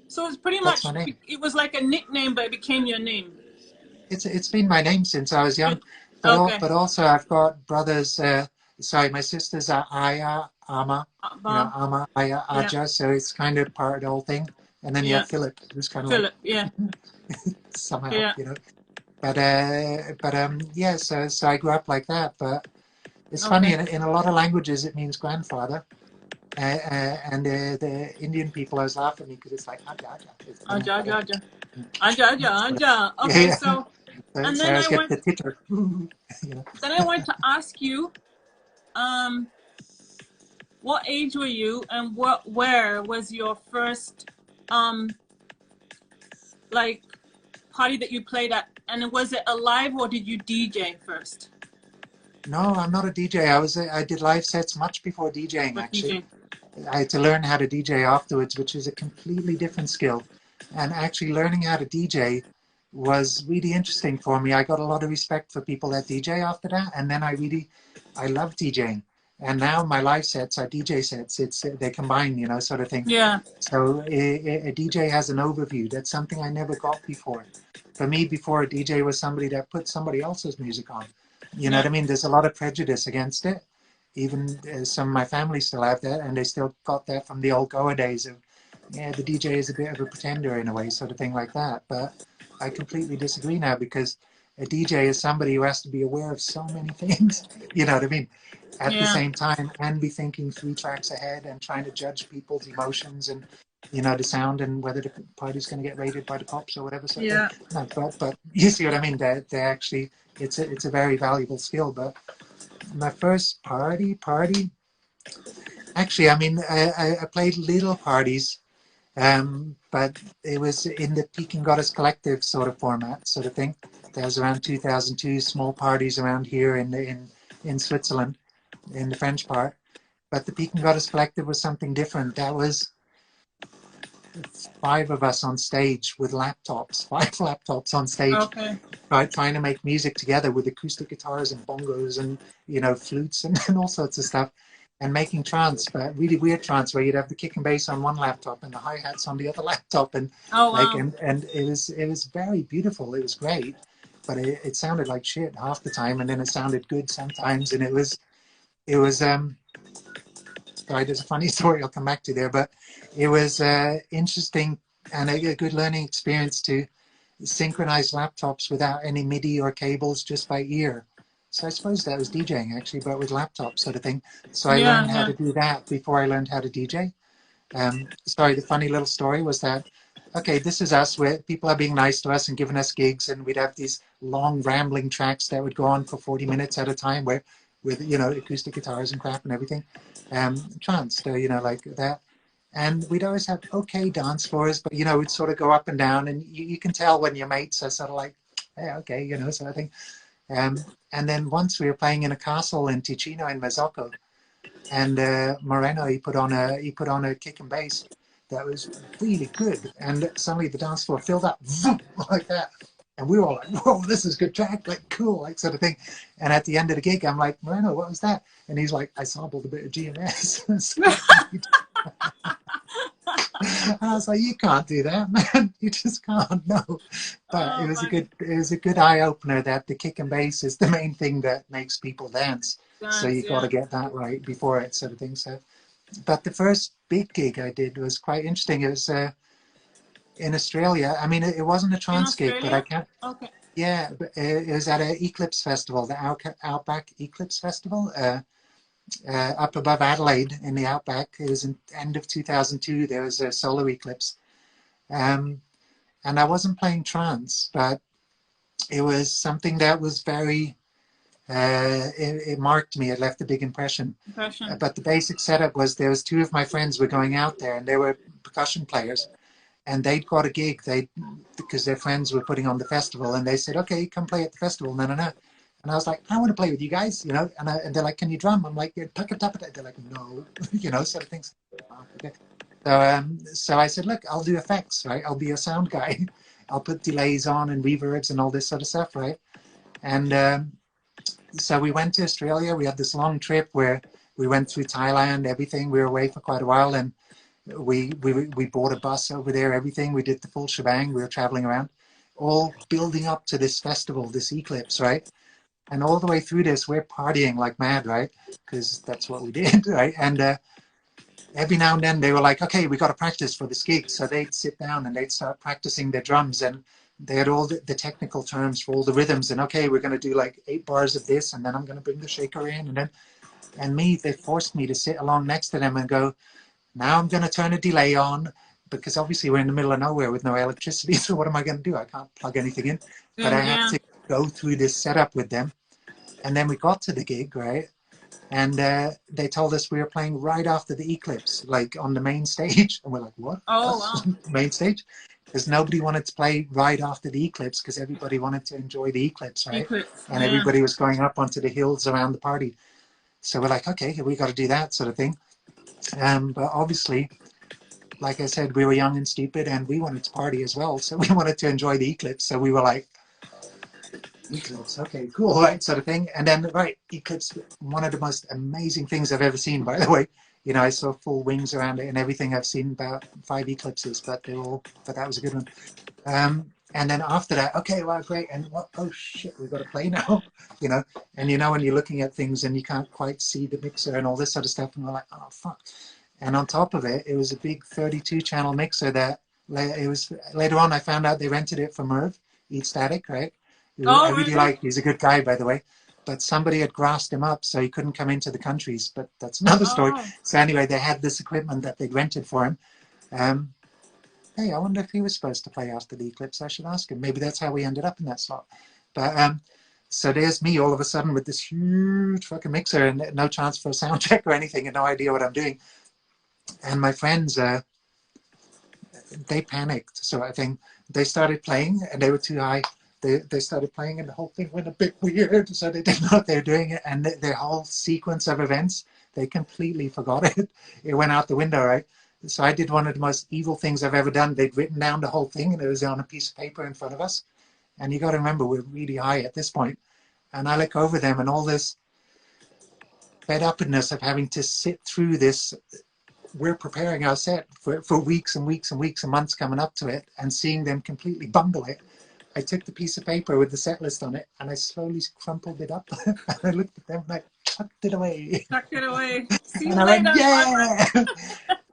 So it's pretty that's much my name. it was like a nickname, but it became your name. It's been my name since I was young. Okay. But also I've got brothers. Sorry, my sisters are Aya, Ama. You know, Bob. Ama, Aya, Yeah. Aja. So it's kind of part of the whole thing. and then you Yeah. have Philip, who's kind of like Philip. Yeah. somehow, Yeah. you know. But yeah, so I grew up like that. But it's funny, Okay. in a lot of languages it means grandfather. And the Indian people always laugh at me because it's like Ajja, Ajja. It's Ajja, grandfather. Ajja, Ajja, Ajja, Ajja. Yeah, Okay, yeah. so and So I then always I get want the titter. You know. then I want to ask you, um, what age were you, and where was your first, like, party that you played at, and was it a live or did you DJ first? No, I'm not a DJ. I did live sets much before DJing, With actually. DJ. I had to learn how to DJ afterwards, which is a completely different skill. And actually learning how to DJ was really interesting for me. I got a lot of respect for people that DJ after that. And then I love DJing. And now my live sets are DJ sets. They combine, you know, sort of thing. Yeah. So a DJ has an overview. That's something I never got before. For me, before, a DJ was somebody that put somebody else's music on. You know what I mean? There's a lot of prejudice against it. Even some of my family still have that, and they still got that from the old Goa days of, yeah, the DJ is a bit of a pretender in a way, sort of thing like that. But I completely disagree now, because a DJ is somebody who has to be aware of so many things, you know what I mean, at the same time, and be thinking 3 tracks ahead and trying to judge people's emotions and, you know, the sound and whether the party's going to get raided by the cops or whatever sort of thing. No, but you see what I mean? They actually, it's a very valuable skill. But my first party, actually, I mean, I played little parties, but it was in the Peking Goddess Collective sort of format, sort of thing. There was around 2002 small parties around here in Switzerland, in the French part. But the Peking Goddess Collective was something different. That was 5 of us on stage with laptops, 5 laptops on stage, Okay. trying to make music together with acoustic guitars and bongos and, you know, flutes and all sorts of stuff, and making trance, but really weird trance where you'd have the kick and bass on one laptop and the hi-hats on the other laptop, and like, and it was very beautiful. It was great, but it sounded like shit half the time, and then it sounded good sometimes, and it was sorry, there's a funny story I'll come back to there, but it was interesting and a good learning experience to synchronize laptops without any MIDI or cables, just by ear. So I suppose that was DJing, actually, but with laptops, sort of thing. So I learned how to do that before I learned how to DJ. Sorry, the funny little story was that, okay, this is us, where people are being nice to us and giving us gigs, and we'd have these long rambling tracks that would go on for 40 minutes at a time, where with, you know, acoustic guitars and crap and everything, trance, you know, like that. And we'd always have okay dance floors, but, you know, we'd sort of go up and down, and you can tell when your mates are sort of like, hey, okay, you know, sort of thing. And then once we were playing in a castle in Ticino in Mazzocco, and Moreno, he put on a kick and bass that was really good, and suddenly the dance floor filled up like that, and we were all like, whoa, this is a good track, like cool, like sort of thing. And at the end of the gig, I'm like, Moreno, what was that? And he's like, I sampled a bit of GMS. And I was like, you can't do that, man. You just can't. No. But it was a good eye opener that the kick and bass is the main thing that makes people dance. So you got to get that right before it, sort of thing. So, but the first big gig I did was quite interesting. It was in Australia. I mean, it wasn't a trance gig, but I can't. Okay. Yeah, but it was at an Eclipse Festival, the Outback Eclipse Festival. Up above Adelaide in the outback. It was in end of 2002. There was a solar eclipse, and I wasn't playing trance, but it was something that was very. It marked me. It left a big impression. But the basic setup was there was 2 of my friends were going out there, and they were percussion players, and they'd got a gig. Because their friends were putting on the festival, and they said, "Okay, come play at the festival." No. And I was like, I want to play with you guys, you know. And they're like, can you drum? I'm like, yeah, tuck it. They're like, no, you know, sort of things. Okay. So I said, look, I'll do effects, right? I'll be a sound guy. I'll put delays on and reverbs and all this sort of stuff, right? And so we went to Australia. We had this long trip where we went through Thailand, everything. We were away for quite a while, and we bought a bus over there, everything. We did the full shebang. We were traveling around, all building up to this festival, this eclipse, right? And all the way through this, we're partying like mad, right? Because that's what we did, right? And every now and then they were like, okay, we got to practice for this gig. So they'd sit down and they'd start practicing their drums, and they had all the technical terms for all the rhythms. And okay, we're going to do like 8 bars of this, and then I'm going to bring the shaker in, and then, and me, they forced me to sit along next to them and go, now I'm going to turn a delay on, because obviously we're in the middle of nowhere with no electricity. So what am I going to do? I can't plug anything in, but I have to go through this setup with them. And then we got to the gig, right? And they told us we were playing right after the eclipse, like on the main stage. And we're like, what? Oh, wow. Main stage? Because nobody wanted to play right after the eclipse, because everybody wanted to enjoy the eclipse, right? And everybody was going up onto the hills around the party. So we're like, okay, we got to do that sort of thing. But obviously, like I said, we were young and stupid, and we wanted to party as well. So we wanted to enjoy the eclipse. So we were like, eclipse, okay, cool, right, sort of thing. And then, right, eclipse, one of the most amazing things I've ever seen, by the way. You know, I saw full wings around it and everything. I've seen about 5 eclipses, but that was a good one. And then after that, okay, well, great. And what, oh shit, we've got to play now, you know. And you know, when you're looking at things and you can't quite see the mixer and all this sort of stuff, and we're like, oh, fuck. And on top of it, it was a big 32-channel mixer that, it was, later on I found out they rented it from Merv, Eat Static, right? Oh, I really like, he's a good guy, by the way. But somebody had grassed him up, so he couldn't come into the countries. But that's another story. So anyway, they had this equipment that they'd rented for him. Hey, I wonder if he was supposed to play after the eclipse. I should ask him. Maybe that's how we ended up in that slot. But so there's me all of a sudden with this huge fucking mixer and no chance for a sound check or anything, and no idea what I'm doing. And my friends, they panicked. So I think they started playing, and they were too high. They started playing, and the whole thing went a bit weird. So they didn't know what they were doing, and their whole sequence of events, they completely forgot it. It went out the window, right? So I did one of the most evil things I've ever done. They'd written down the whole thing, and it was on a piece of paper in front of us. And you got to remember, we're really high at this point. And I look over them, and all this fed upness of having to sit through this. We're preparing our set for weeks and weeks and weeks and months coming up to it, and seeing them completely bungle it. I took the piece of paper with the set list on it, and I slowly crumpled it up. And I looked at them and I tucked it away. Tucked it away. See and you I later. went, yeah!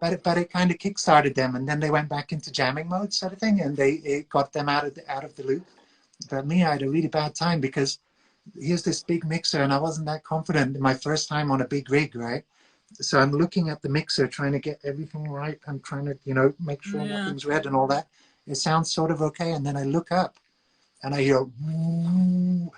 but it kind of kick-started them, and then they went back into jamming mode sort of thing, and it got them out of the loop. But me, I had a really bad time, because here's this big mixer, and I wasn't that confident in my first time on a big rig, right? So I'm looking at the mixer, trying to get everything right. I'm trying to, you know, make sure nothing's red and all that. It sounds sort of okay, and then I look up, and I hear, woo,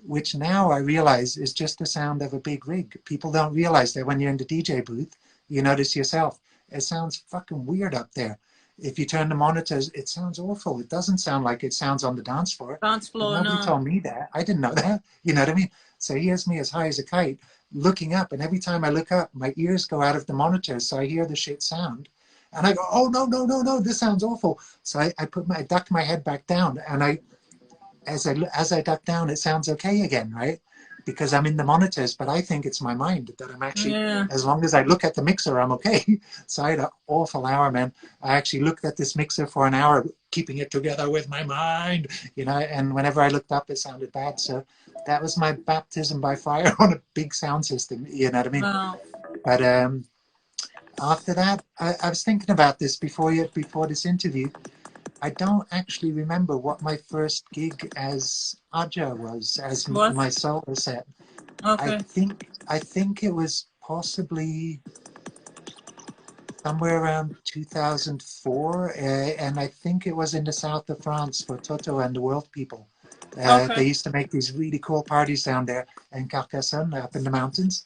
which now I realize is just the sound of a big rig. People don't realize that when you're in the DJ booth, you notice yourself, it sounds fucking weird up there. If you turn the monitors, it sounds awful. It doesn't sound like it sounds on the dance floor. Dance floor, but nobody told me that. I didn't know that. You know what I mean? So here's me as high as a kite, looking up, and every time I look up, my ears go out of the monitors, so I hear the shit sound. And I go, oh, no, no, no, no, this sounds awful. So I duck my head back down, and as I duck down, it sounds okay again, right? Because I'm in the monitors, but I think it's my mind that I'm actually, as long as I look at the mixer, I'm okay. So I had an awful hour, man. I actually looked at this mixer for an hour, keeping it together with my mind, you know, and whenever I looked up, it sounded bad. So that was my baptism by fire on a big sound system, you know what I mean? Wow. But after that, I was thinking about this before this interview. I don't actually remember what my first gig as Ajja was, as my solo set. Okay. I think it was possibly somewhere around 2004, and I think it was in the south of France for Toto and the World People. They used to make these really cool parties down there in Carcassonne, up in the mountains.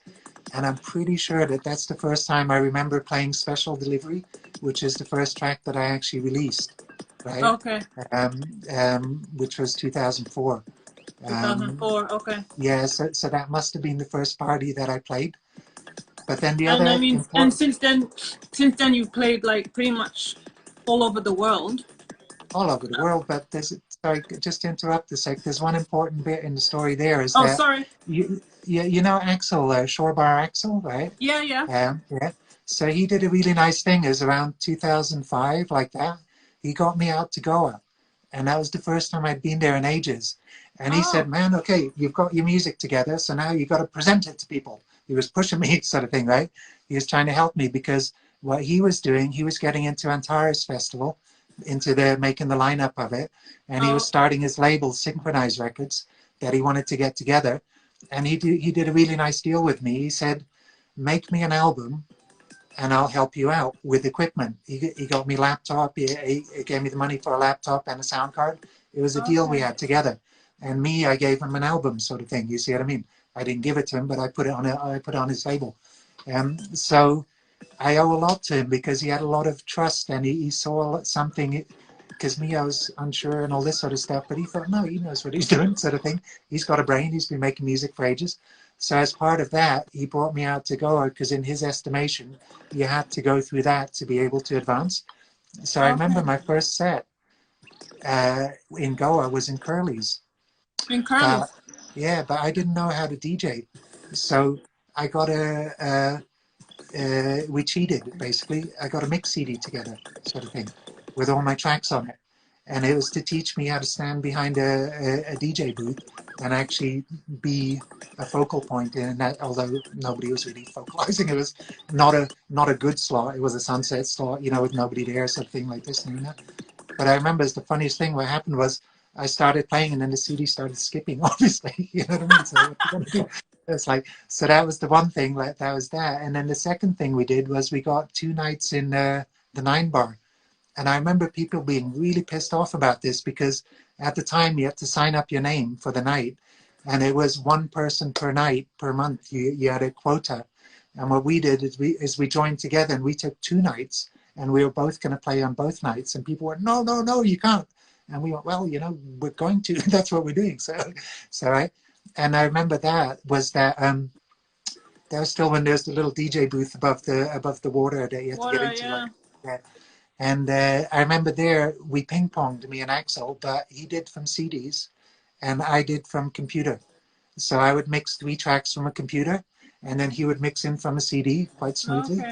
And I'm pretty sure that that's the first time I remember playing Special Delivery, which is the first track that I actually released. Right? Okay. Which was 2004. 2004. Okay. Yeah, so that must have been the first party that I played. But then the other. And I mean, and since then you played like pretty much all over the world. All over the world, but there's, sorry, just to interrupt a sec. There's one important bit in the story. There is that. Sorry. You know Axel, Shorebar Axel, right? Yeah, yeah. Yeah. So he did a really nice thing. It was around 2005, like that. He got me out to Goa, and that was the first time I'd been there in ages. And he said, man, okay, you've got your music together, so now you've got to present it to people. He was pushing me sort of thing, right? He was trying to help me, because what he was doing, he was getting into Antares Festival, into the making the lineup of it, and he was starting his label, Synchronize Records, that he wanted to get together. And he did a really nice deal with me. He said, make me an album and I'll help you out with equipment. He got me laptop, he gave me the money for a laptop and a sound card. It was a deal we had together. And me, I gave him an album sort of thing, you see what I mean? I didn't give it to him, but I put it on his label. So I owe a lot to him because he had a lot of trust, and he saw something, because me, I was unsure and all this sort of stuff, but he thought, no, he knows what he's doing, sort of thing. He's got a brain, he's been making music for ages. So as part of that, he brought me out to Goa, because in his estimation, you had to go through that to be able to advance. So I remember my first set in Goa was in Curly's. In Curly's? Yeah, but I didn't know how to DJ. So I got we cheated, basically. I got a mix CD together, sort of thing, with all my tracks on it. And it was to teach me how to stand behind a DJ booth and actually be a focal point in that, although nobody was really vocalizing. It was not a good slot. It was a sunset slot, you know, with nobody there, sort of thing like this. You know? But I remember the funniest thing, what happened was I started playing and then the CD started skipping, obviously. You know what I mean? So what are you gonna do? It's like, so that was the one thing, like that was that. And then the second thing we did was we got 2 nights in the 9 Bar. And I remember people being really pissed off about this, because at the time you had to sign up your name for the night, and it was 1 person per night per month. You had a quota. And what we did is we joined together and we took 2 nights, and we were both going to play on both nights. And people were, no, you can't. And we went, well, you know, we're going to. That's what we're doing. So and I remember that was still when there's the little DJ booth above the water that you had to get into. Yeah. Like, yeah. And I remember there we ping-ponged, me and Axel, but he did from CDs and I did from computer. So I would mix 3 tracks from a computer, and then he would mix in from a CD quite smoothly,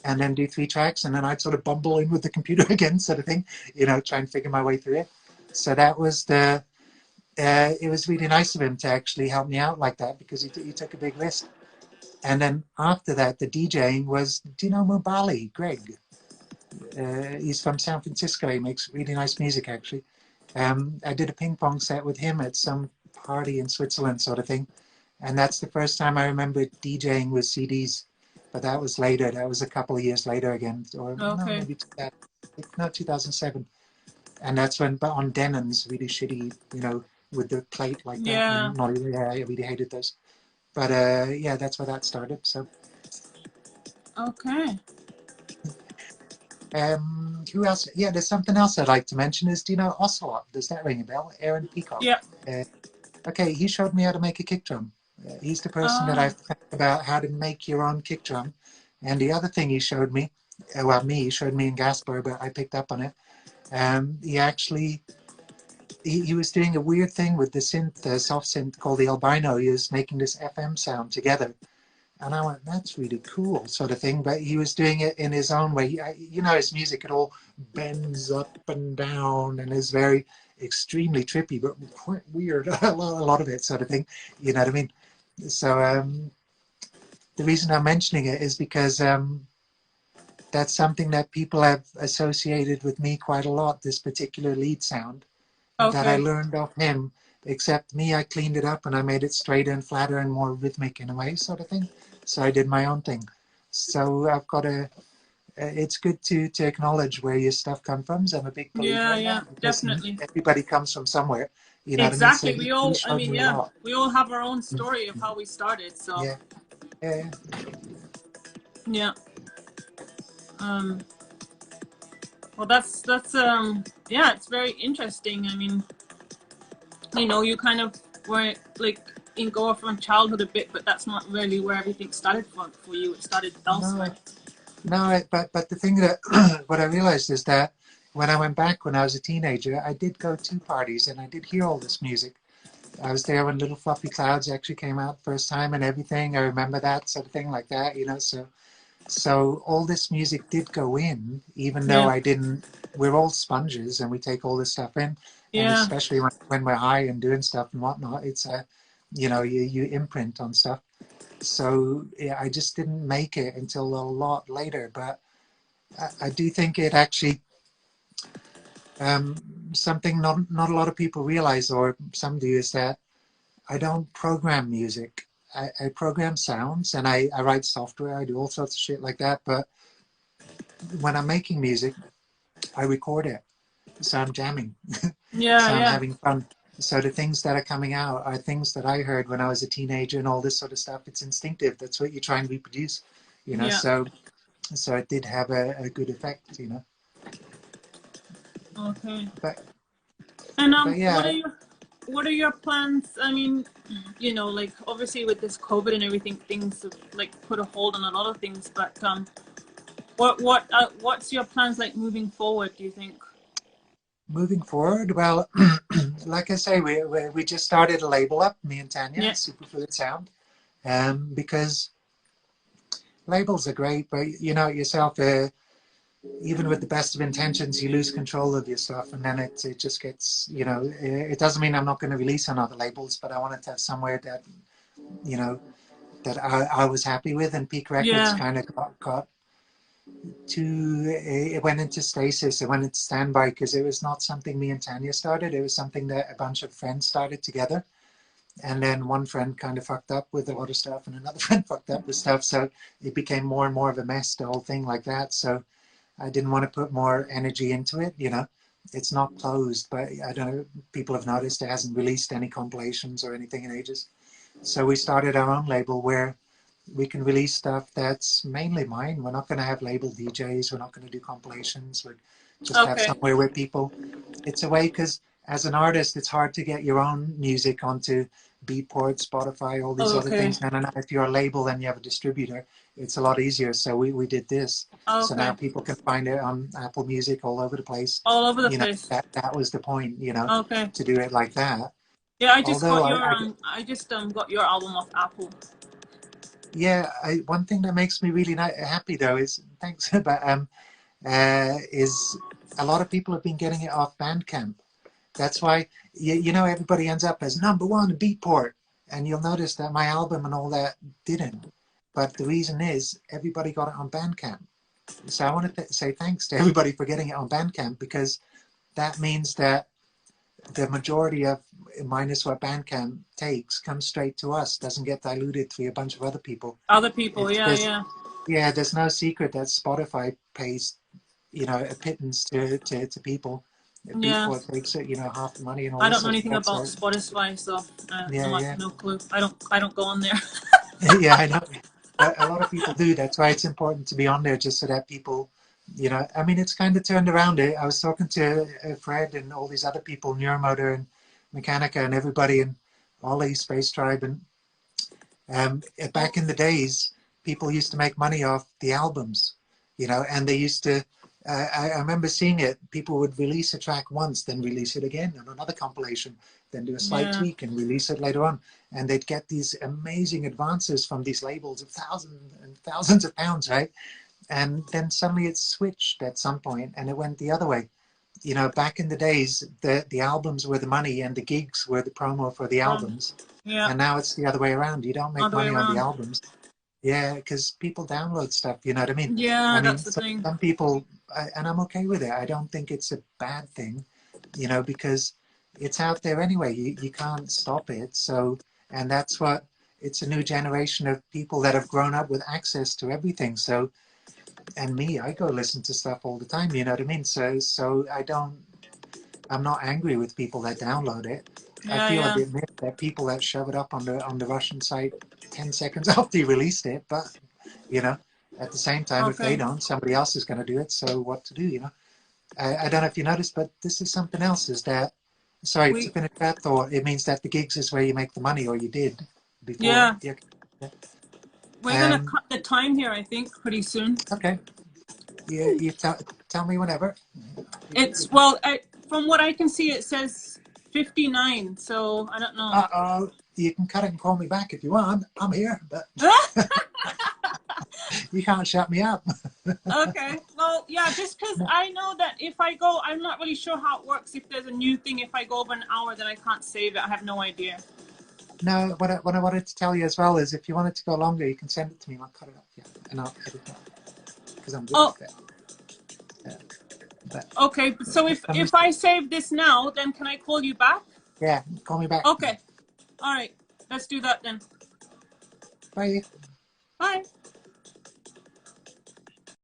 and then do 3 tracks, and then I'd sort of bumble in with the computer again, sort of thing, you know, try and figure my way through it. So that was it was really nice of him to actually help me out like that, because he took a big risk. And then after that, the DJing was, do you know Mubali, Greg? He's from San Francisco. He makes really nice music, actually. I did a ping pong set with him at some party in Switzerland, sort of thing. And that's the first time I remember DJing with CDs. But that was later. That was a couple of years later again. Or no, maybe 2007. And that's when, but on Denon's, really shitty, you know, with the plate like that. Yeah. I really hated those. But yeah, that's where that started. So. Okay. Who else? Yeah, there's something else I'd like to mention is, do you know Ocelot? Does that ring a bell? Aaron Peacock. Yeah. Okay, he showed me how to make a kick drum. He's the person that I've thought about how to make your own kick drum. And the other thing he showed me, he showed me in Gasper, but I picked up on it. He actually, he was doing a weird thing with the synth, soft synth called the Albino. He was making this FM sound together. And I went, that's really cool, sort of thing. But he was doing it in his own way. You know, his music, it all bends up and down and is very extremely trippy, but quite weird. a lot of it, sort of thing. You know what I mean? So the reason I'm mentioning it is because that's something that people have associated with me quite a lot, this particular lead sound that I learned off him. Except me, I cleaned it up and I made it straighter and flatter and more rhythmic in a way, sort of thing. So I did my own thing. So I've got it's good to acknowledge where your stuff comes from. So I'm a big believer in that, definitely. Everybody comes from somewhere. You know exactly. what I mean? We all have our own story of how we started. So yeah. Well, that's yeah, it's very interesting. I mean, you know, you kind of were like in Goa from childhood a bit, but that's not really where everything started for you. It started elsewhere. No, but the thing that what I realized is that when I went back when I was a teenager, I did go to parties and I did hear all this music. I was there when Little Fluffy Clouds actually came out first time and everything. I remember that sort of thing like that, you know. So all this music did go in, even though I didn't. We're all sponges and we take all this stuff in. And especially when we're high and doing stuff and whatnot, it's you know, you imprint on stuff. So yeah, I just didn't make it until a lot later. But I do think it actually, something not a lot of people realize, or some do, is that I don't program music. I program sounds, and I write software. I do all sorts of shit like that. But when I'm making music, I record it. So I'm jamming. Yeah, So I'm yeah, having fun. So the things that are coming out are things that I heard when I was a teenager and all this sort of stuff. It's instinctive. That's what you try and reproduce, you know. yeah. So it did have a good effect, you know. Okay. But And yeah, what are your plans? I mean, you know, like obviously with this COVID and everything, things have like put a hold on a lot of things. But what's your plans like moving forward? Do you think? moving forward, well, like I say, we just started a label up, me and Tanya, Yeah, Superfluid Sound, because labels are great, but you know yourself, even with the best of intentions, you lose control of your stuff, and then it just gets, you know, it doesn't mean I'm not going to release on other labels, but I wanted to have somewhere that, you know, that I was happy with, and Peak Records yeah. kind of got to, it went into stasis, it went into standby, because it was not something me and Tanya started, it was something that a bunch of friends started together. And then one friend kind of fucked up with a lot of stuff, and another friend fucked up with stuff. So it became more and more of a mess, the whole thing like that. So I didn't want to put more energy into it, you know. It's not closed, but I don't know, people have noticed it hasn't released any compilations or anything in ages. So we started our own label where we can release stuff that's mainly mine. We're not going to have label DJs. We're not going to do compilations. We just have Okay, somewhere where people, it's a way, because as an artist, it's hard to get your own music onto Beatport, Spotify, all these other okay, things. And if you're a label and you have a distributor, it's a lot easier. So we did this. So now okay. people can find it on Apple Music all over the place. All over the You know, place. that was the point, you know, Okay. to do it like that. Yeah, I just Although got your got your album off Apple. yeah, one thing that makes me really happy though is, thanks, but is a lot of people have been getting it off Bandcamp. That's why you know, everybody ends up as #1 in Beatport, and you'll notice that my album and all that didn't. But the reason is everybody got it on Bandcamp. So I want to say thanks to everybody for getting it on Bandcamp, because that means that the majority of, minus what Bandcamp takes, comes straight to us, doesn't get diluted through a bunch of other people. Other people, It's yeah, just, yeah. yeah, there's no secret that Spotify pays, you know, a pittance to people. Yeah. Beatport takes it, you know, half the money and all I this don't know sort of anything stuff. about So Spotify, so yeah, I'm like yeah, no clue. I don't go on there. yeah, I know. But a lot of people do. That's why it's important to be on there, just so that people, you know, I mean, it's kind of turned around. I was talking to Fred and all these other people, Neuromotor and Mechanica and everybody, and all these Space Tribe, and back in the days, people used to make money off the albums, you know, and they used to. I remember seeing it. People would release a track once, then release it again on another compilation, then do a slight Yeah. tweak and release it later on, and they'd get these amazing advances from these labels of thousands and thousands of pounds, right? And then suddenly it switched at some point, and it went the other way. You know, back in the days, the albums were the money and the gigs were the promo for the albums, Yeah. and now it's the other way around. You don't make Other way money on the around. albums. Yeah, because people download stuff, you know what I mean? Yeah, I mean, that's the thing. some people, and I'm okay with it. I don't think it's a bad thing, you know, because it's out there anyway. You can't stop it. So, and that's what, it's a new generation of people that have grown up with access to everything. So, and me, I go listen to stuff all the time, you know what I mean? So I'm not angry with people that download it. I Yeah, feel a yeah. bit miffed that people that shove it up on the Russian site 10 seconds after you released it, but you know, at the same time, if they Okay. don't, somebody else is going to do it. So what to do, you know? I don't know if you noticed, but this is something else. Is that, sorry to We finish that thought? It means that the gigs is where you make the money, or you did before. yeah. Yeah. We're gonna Um. cut the time here, I think, pretty soon. Okay. You tell me whenever. It's well, from what I can see, it says 59. So I don't know. You can cut it and call me back if you want. I'm here, but you can't shut me up. Okay. Well, yeah, just because I know that if I go, I'm not really sure how it works. If there's a new thing, if I go over an hour, then I can't save it. I have no idea. No, what I wanted to tell you as well is, if you want it to go longer, you can send it to me and I'll cut it up. Yeah, and I'll edit it because I'm good Oh, with that. But Okay, so if I save this now, then can I call you back? yeah, call me back. Okay. All right. Let's do that then. Bye. Bye.